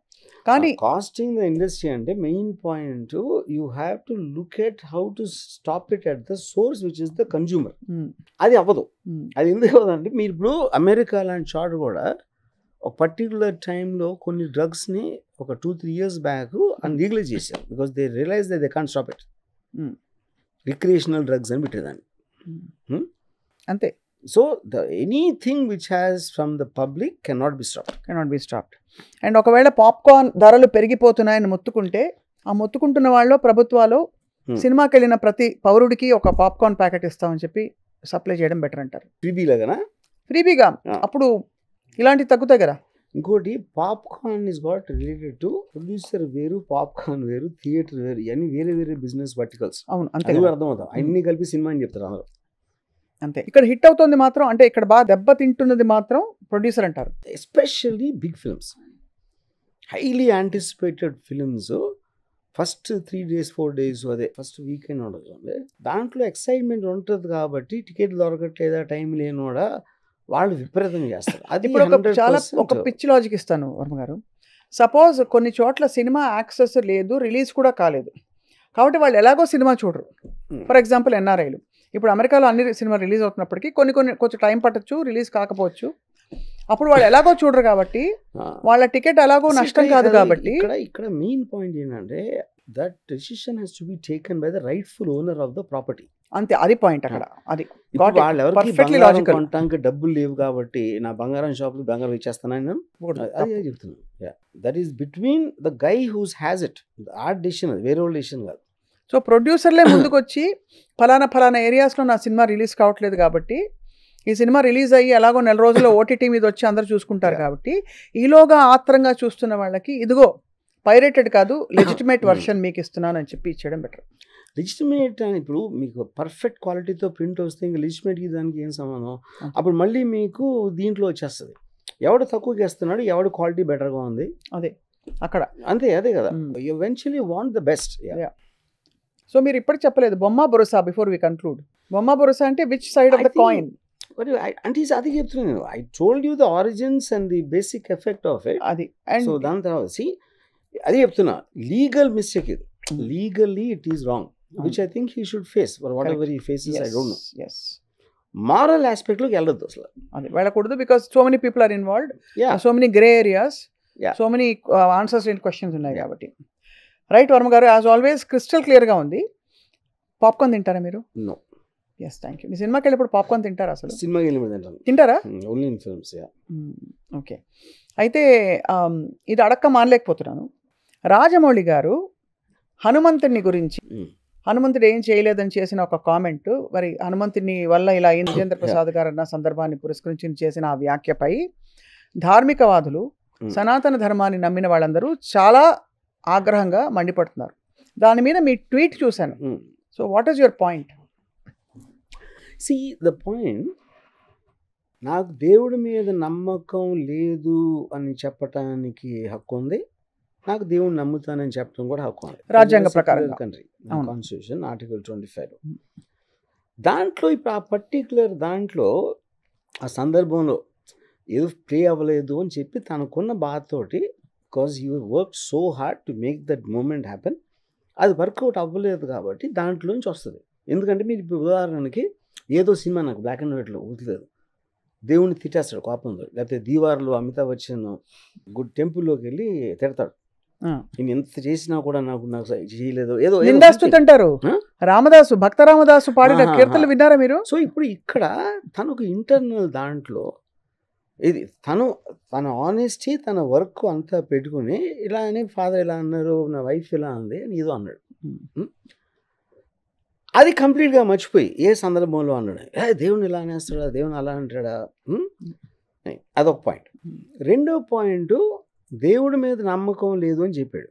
[SPEAKER 2] కానీ
[SPEAKER 3] కాస్టింగ్ ద ఇండస్ట్రీ అంటే main point, you have to look at how to stop it at the source which is the consumer. అది అవ్వదు. అది ఎందుకు అవ్వదంటే, మీరు ఇప్పుడు అమెరికా లాంటి చోట కూడా ఒక పర్టికులర్ టైంలో కొన్ని డ్రగ్స్ని ఒక 2-3 years బ్యాక్ అన్లీగలైజ్ చేశారు. Because they realise they can't stop it. Recreational drugs అని పెట్టేదాన్ని.
[SPEAKER 2] అంతే.
[SPEAKER 3] So anything which has from the public cannot be stopped.
[SPEAKER 2] And ఒకవేళ పాప్కార్న్ ధరలు పెరిగిపోతున్నాయని మొత్తుకుంటే, ఆ మొత్తుకుంటున్న వాళ్ళు ప్రభుత్వాలు సినిమాకి వెళ్ళిన ప్రతి పౌరుడికి ఒక పాప్కార్న్ ప్యాకెట్ ఇస్తామని చెప్పి సప్లై చేయడం బెటర్ అంటారు. ఫ్రీబీగా అప్పుడు ఇలాంటివి తగ్గుతాయి కదా.
[SPEAKER 3] ఇంకోటి, popcorn is got related to producer వేరు, పాప్కార్న్ వేరు, థియేటర్ వేరు, ఇవన్నీ వేరే బిజినెస్ వర్టికల్స్.
[SPEAKER 2] అవును, అంతే.
[SPEAKER 3] అర్థమవుతాం. అన్ని కలిపి సినిమా అని చెప్తారు అందరూ.
[SPEAKER 2] అంతే. ఇక్కడ హిట్ అవుతుంది మాత్రం, అంటే ఇక్కడ బాగా దెబ్బ తింటున్నది మాత్రం ప్రొడ్యూసర్ అంటారు.
[SPEAKER 3] Especially big films, highly anticipated films first 3 days 4 days అదే ఫస్ట్ వీకెండ్ ఉండదు, దాంట్లో ఎక్సైట్మెంట్ ఉంటుంది కాబట్టి టికెట్ దొరకట్లేదా, టైం లేనోడా వాళ్ళు విపరీతంగా చేస్తారు. అది
[SPEAKER 2] ఇప్పుడు చాలా ఒక పిచ్ లాజిక్ ఇస్తాను వర్మ గారు. సపోజ్ కొన్ని చోట్ల సినిమా యాక్సెస్ లేదు, రిలీజ్ కూడా కాలేదు, కాబట్టి వాళ్ళు ఎలాగో సినిమా చూడరు. ఫర్ ఎగ్జాంపుల్ ఎన్ఆర్ఐలు. ఇప్పుడు అమెరికాలో అన్ని సినిమా రిలీజ్ అవుతున్నప్పటికీ కొంచెం టైం పట్టచ్చు, రిలీజ్ కాకపోవచ్చు. అప్పుడు వాళ్ళు ఎలాగో చూడరు కాబట్టి వాళ్ళ టికెట్ ఎలాగో నష్టం కాదు కాబట్టి.
[SPEAKER 3] ఇక్కడ మెయిన్ పాయింట్ ఏంటంటే, that decision has to be taken by the rightful owner of the property.
[SPEAKER 2] అంతే, అది పాయింట్ అక్కడ. అది
[SPEAKER 3] వాళ్ళు ఎవరికి కొనడానికి డబ్బులు లేవు కాబట్టి నా బంగారం షాప్లో బంగారం ఇచ్చేస్తానని అదే చెప్తున్నాను. That is between the guy who's has it. ఆ డెసిషన్, అది వేరే వాళ్ళ డెసిషన్ కాదు.
[SPEAKER 2] సో ప్రొడ్యూసర్లే ముందుకు వచ్చి ఫలానా ఏరియాస్లో నా సినిమా రిలీజ్ కావట్లేదు కాబట్టి, ఈ సినిమా రిలీజ్ అయ్యి ఎలాగో 4 రోజుల్లో ఓటీటీ మీద వచ్చి అందరూ చూసుకుంటారు కాబట్టి, ఈలోగా ఆత్రంగా చూస్తున్న వాళ్ళకి ఇదిగో పైరేటెడ్ కాదు, లెజిటిమేట్ వర్షన్ మీకు ఇస్తున్నాను అని చెప్పి ఇచ్చేయడం బెటర్.
[SPEAKER 3] లెజిటిమేట్ అని ఇప్పుడు మీకు పర్ఫెక్ట్ క్వాలిటీతో ప్రింట్ వస్తే ఇంకా లెజిటిమేట్కి దానికి ఏం సంబంధం? అప్పుడు మళ్ళీ మీకు దీంట్లో వచ్చేస్తుంది, ఎవడు తక్కువకి వేస్తున్నాడు, ఎవడు క్వాలిటీ బెటర్గా ఉంది,
[SPEAKER 2] అదే అక్కడ.
[SPEAKER 3] అదే కదా, eventually want the best.
[SPEAKER 2] So మీరు ఇప్పటికి చెప్పలేదు బొమ్మ బొరుసా. బిఫోర్ వి కన్క్లూడ్, బొమ్మ బొరుసా అంటే which side of the coin?
[SPEAKER 3] అంటే అది చెప్తున్నాను, I told you the origins and the basic effect of it.
[SPEAKER 2] అది.
[SPEAKER 3] సో దాని తర్వాత అది చెప్తున్నా, లీగల్ మిస్టేక్ ఇది. Legally it is wrong. Which I think he should face for whatever he faces. I don't know.
[SPEAKER 2] Yes
[SPEAKER 3] moral ఆస్పెక్ట్లోకి వెళ్ళొద్దు అసలు.
[SPEAKER 2] అది వెళ్ళకూడదు because so many people are involved,
[SPEAKER 3] Yeah.
[SPEAKER 2] So many grey areas,
[SPEAKER 3] Yeah.
[SPEAKER 2] So many answers లేని questions ఉన్నాయి కాబట్టి. Right Varma garu, as always crystal క్లియర్గా ఉంది. పాప్కార్న్ తింటారా మీరు?
[SPEAKER 3] నో.
[SPEAKER 2] Yes, thank you. మీ సినిమాకి వెళ్ళినప్పుడు పాప్కార్న్ తింటారా అసలు?
[SPEAKER 3] సినిమాకి వెళ్ళిపోతాను.
[SPEAKER 2] తింటారా?
[SPEAKER 3] Only in films.
[SPEAKER 2] ఓకే. అయితే ఇది అడక్క మానలేకపోతున్నాను. రాజమౌళి గారు హనుమంతుని గురించి, హనుమంతుడు ఏం చేయలేదని చేసిన ఒక కామెంట్, మరి హనుమంతుని వల్ల ఇలా అయింది విజేంద్ర ప్రసాద్ గారు అన్న సందర్భాన్ని పురస్కరించి చేసిన ఆ వ్యాఖ్యపై ధార్మికవాదులు, సనాతన ధర్మాన్ని నమ్మిన వాళ్ళందరూ చాలా ఆగ్రహంగా మండిపడుతున్నారు. దాని మీద మీ ట్వీట్ చూశాను. So what is your point?
[SPEAKER 3] See the point, నాకు దేవుడి మీద నమ్మకం లేదు అని చెప్పటానికి హక్కు ఉంది, నాకు దేవుడిని నమ్ముతానని చెప్పడం కూడా హక్కు ఉంది.
[SPEAKER 2] రాజ్యాంగ ప్రకారంగా.
[SPEAKER 3] Country constitution article 25. దాంట్లో ఇప్పుడు ఆ పర్టికులర్ దాంట్లో ఆ సందర్భంలో ఏదో ప్లే అవ్వలేదు అని చెప్పి తనకున్న బాధతోటి, because you work so hard to make that moment happen, అది వర్కౌట్ అవ్వలేదు కాబట్టి దాంట్లోంచి వస్తుంది. ఎందుకంటే మీరు ఇప్పుడు ఉదాహరణకి ఏదో సినిమా నాకు బ్లాక్ అండ్ వైట్లో ఊతలేదు, దేవుణ్ణి తిట్టేస్తాడు కోపంతో, లేకపోతే దీవార్లో అమితాబ్ బచ్చన్ గుడ్ టెంపుల్లోకి వెళ్ళి తిడతాడు, నేను ఎంత చేసినా కూడా నాకు చేయలేదు, ఏదో
[SPEAKER 2] నిందాస్తుంటారు. రామదాసు, భక్త రామదాసు పాడిన కీర్తనలు విన్నారా మీరు?
[SPEAKER 3] సో ఇప్పుడు ఇక్కడ తనకు ఇంటర్నల్ దాంట్లో ఇది తన ఆనెస్టీ, తన వర్క్ అంతా పెట్టుకుని ఇలా అని ఫాదర్ ఇలా అన్నారు, నా వైఫ్ ఇలా అంది అని ఏదో అన్నాడు. అది కంప్లీట్గా మర్చిపోయి ఏ సందర్భంలో అన్నాడు, దేవుని ఇలా అనేస్తాడా, దేవుని అలా అంటాడా, అదొక పాయింట్. రెండో పాయింట్, దేవుడి మీద నమ్మకం లేదు అని చెప్పాడు,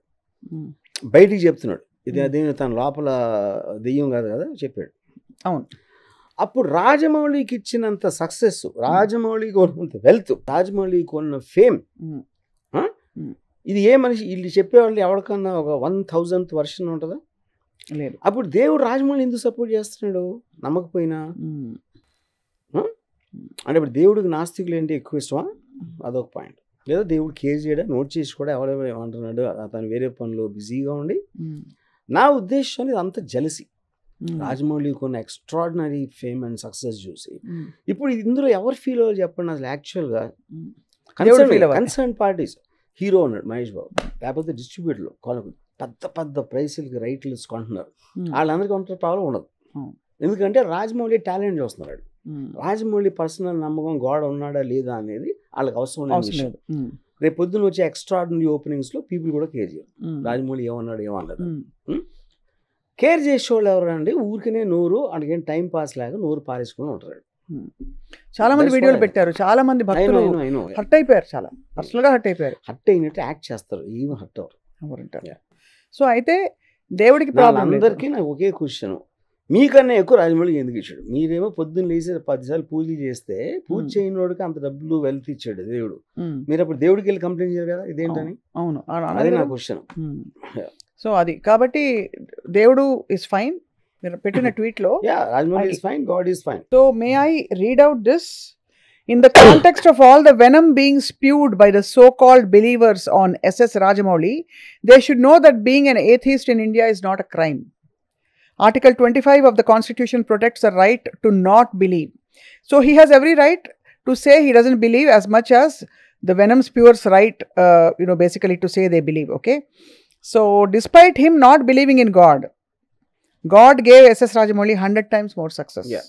[SPEAKER 3] బయటికి చెప్తున్నాడు. ఇది దేవుని తన లోపల దెయ్యం కాదు కదా చెప్పాడు.
[SPEAKER 2] అవును.
[SPEAKER 3] అప్పుడు రాజమౌళికి ఇచ్చినంత సక్సెస్, రాజమౌళికి ఉన్నంత వెల్త్, రాజమౌళికి ఉన్న ఫేమ్, ఇది ఏ మనిషి వీళ్ళు చెప్పేవాళ్ళు ఎవరికన్నా ఒక 1000th వర్షన్ ఉంటుందా?
[SPEAKER 2] లేదు.
[SPEAKER 3] అప్పుడు దేవుడు రాజమౌళి ఎందుకు సపోర్ట్ చేస్తున్నాడు నమ్మకపోయినా? అంటే ఇప్పుడు దేవుడికి నాస్తికులు ఏంటి ఎక్కువ ఇష్టమా? అదొక పాయింట్. లేదా దేవుడు కేర్ చేయడం, నోట్ చేసి కూడా ఎవరెవరు ఏమంటున్నాడు, అతను వేరే పనులు బిజీగా ఉండి. నా ఉద్దేశం ఇది అంత జలసి, రాజమౌళి కొన్ని ఎక్స్ట్రాడినరీ ఫేమ్ అండ్ సక్సెస్ చూసి ఇప్పుడు ఇందులో ఎవరు ఫీల్ అవ్వాలి చెప్పండి అసలు? యాక్చువల్గా కన్సర్న్ పార్టీస్, హీరో ఉన్నాడు మహేష్ బాబు, లేకపోతే డిస్ట్రిబ్యూటర్లు పెద్ద పెద్ద ప్రైసులకి రైట్లు కొంటున్నారు, వాళ్ళందరికీ కొంత ప్రాబ్లం ఉండదు. ఎందుకంటే రాజమౌళి టాలెంట్ చూస్తున్నాడు, రాజమౌళి పర్సనల్ నమ్మకం గోడ ఉన్నాడా లేదా అనేది వాళ్ళకి అవసరం లేదు. రేపు పొద్దున్న వచ్చే ఎక్స్ట్రాడినరీ ఓపెనింగ్స్లో పీపుల్ కూడా కేర్ చేయరు, రాజమౌళి ఏమన్నాడు ఏమన్నాడు. కేర్ చేసేవాళ్ళు ఎవరండి? ఊరికనే నోరు అడిగిన టైం పాస్ లాగా నోరు పారేసుకుని ఉంటారు.
[SPEAKER 2] చాలా మంది వీడియోలు పెట్టారు, చాలా మంది భక్తులు హర్ట్ అయిపోయారు, చాలా పర్సనల్ గా హర్ట్ అయిపోయారు.
[SPEAKER 3] హర్ట్ అయినట్టు యాక్ట్ చేస్తారు, ఏమి హర్ట్ అవ్వరు.
[SPEAKER 2] సో అయితే దేవుడికి ప్రాబ్లం.
[SPEAKER 3] అందరికీ నాకు ఒకే క్వశ్చన్, మీకన్నా ఎక్కువ రాజమౌళి ఎందుకు ఇచ్చాడు? మీరేమో పొద్దున్న లేసి 10 సార్లు పూజలు చేస్తే పూజ చేయని వాడికి అంత డబ్బులు వెల్త్ ఇచ్చాడు దేవుడు, మీరు అప్పుడు దేవుడికి వెళ్ళి కంప్లైంట్ చేయరు కదా ఇదేంటని?
[SPEAKER 2] అవును,
[SPEAKER 3] అదే నా క్వశ్చన్.
[SPEAKER 2] సో అది కాబట్టి దేవుడు ఇస్ ఫైన్, మీరు పెట్టిన ట్వీట్ లో
[SPEAKER 3] Rajamouli is fine, God is fine.
[SPEAKER 2] So may I read out this? In the context of all the venom being spewed by the so-called believers on SS Rajamouli, they should know that being an atheist in India is not a crime. Article 25 of the Constitution protects the right to not believe. So he has every right to say he doesn't believe as much as the venom spewers right, basically to say they believe, okay? So despite him not believing in God, God gave SS Rajamouli 100 times more success.
[SPEAKER 3] Yeah.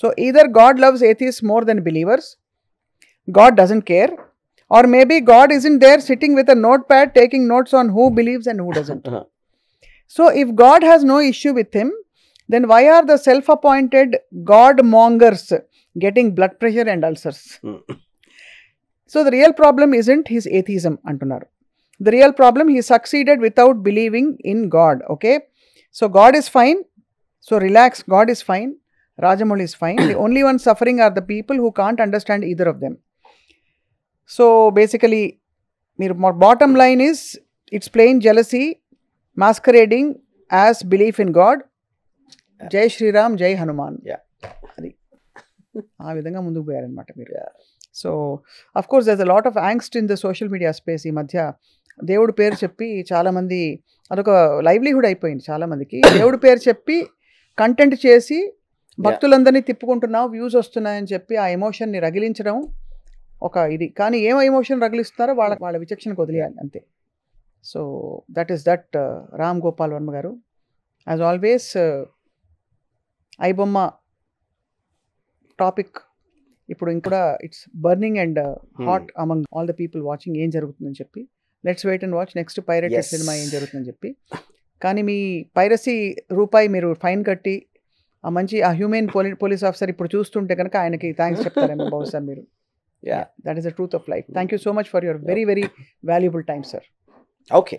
[SPEAKER 2] So either God loves atheists more than believers, God doesn't care, or maybe God isn't there sitting with a notepad taking notes on who believes and who doesn't. So if God has no issue with him, then why are the self-appointed God mongers getting blood pressure and ulcers? So the real problem isn't his atheism, antunaru. The real problem, he succeeded without believing in God, okay? So God is fine. So relax, God is fine. Rajamouli is fine. The only ones suffering are the people who can't understand either of them. So basically, my bottom line is, it's plain jealousy masquerading as belief in God. Jai Shri Ram, Jai Hanuman. Adi. Aa vidhanga munduku poyaranamata meer. So of course there's a lot of angst in the social media space ee madhya. దేవుడి పేరు చెప్పి చాలామంది అదొక livelihood అయిపోయింది చాలామందికి. దేవుడి పేరు చెప్పి కంటెంట్ చేసి భక్తులందరినీ తిప్పుకుంటున్నావు, వ్యూస్ వస్తున్నాయని చెప్పి ఆ ఎమోషన్ని రగిలించడం ఒక ఇది. కానీ ఏం ఎమోషన్ రగిలిస్తున్నారో వాళ్ళ విచక్షణకు వదిలేయాలి అంతే. So that is that Ram Gopal Varma garu. As always iBomma topic ఇప్పుడు ఇంకా it's burning and hot among all the people watching ఏం జరుగుతుందని చెప్పి. Let's wait and watch next pirated cinema ఏం జరుగుతుందని చెప్పి. కానీ మీ పైరసీ రూపాయి మీరు ఫైన్ కట్టి ఆ హ్యూమెన్ పోలీస్ ఆఫీసర్ ఇప్పుడు చూస్తుంటే కనుక ఆయనకి థ్యాంక్స్ చెప్తారేమో బహుశా మీరు. That is the truth of life. Thank you so much for your very very valuable time sir.
[SPEAKER 3] Okay.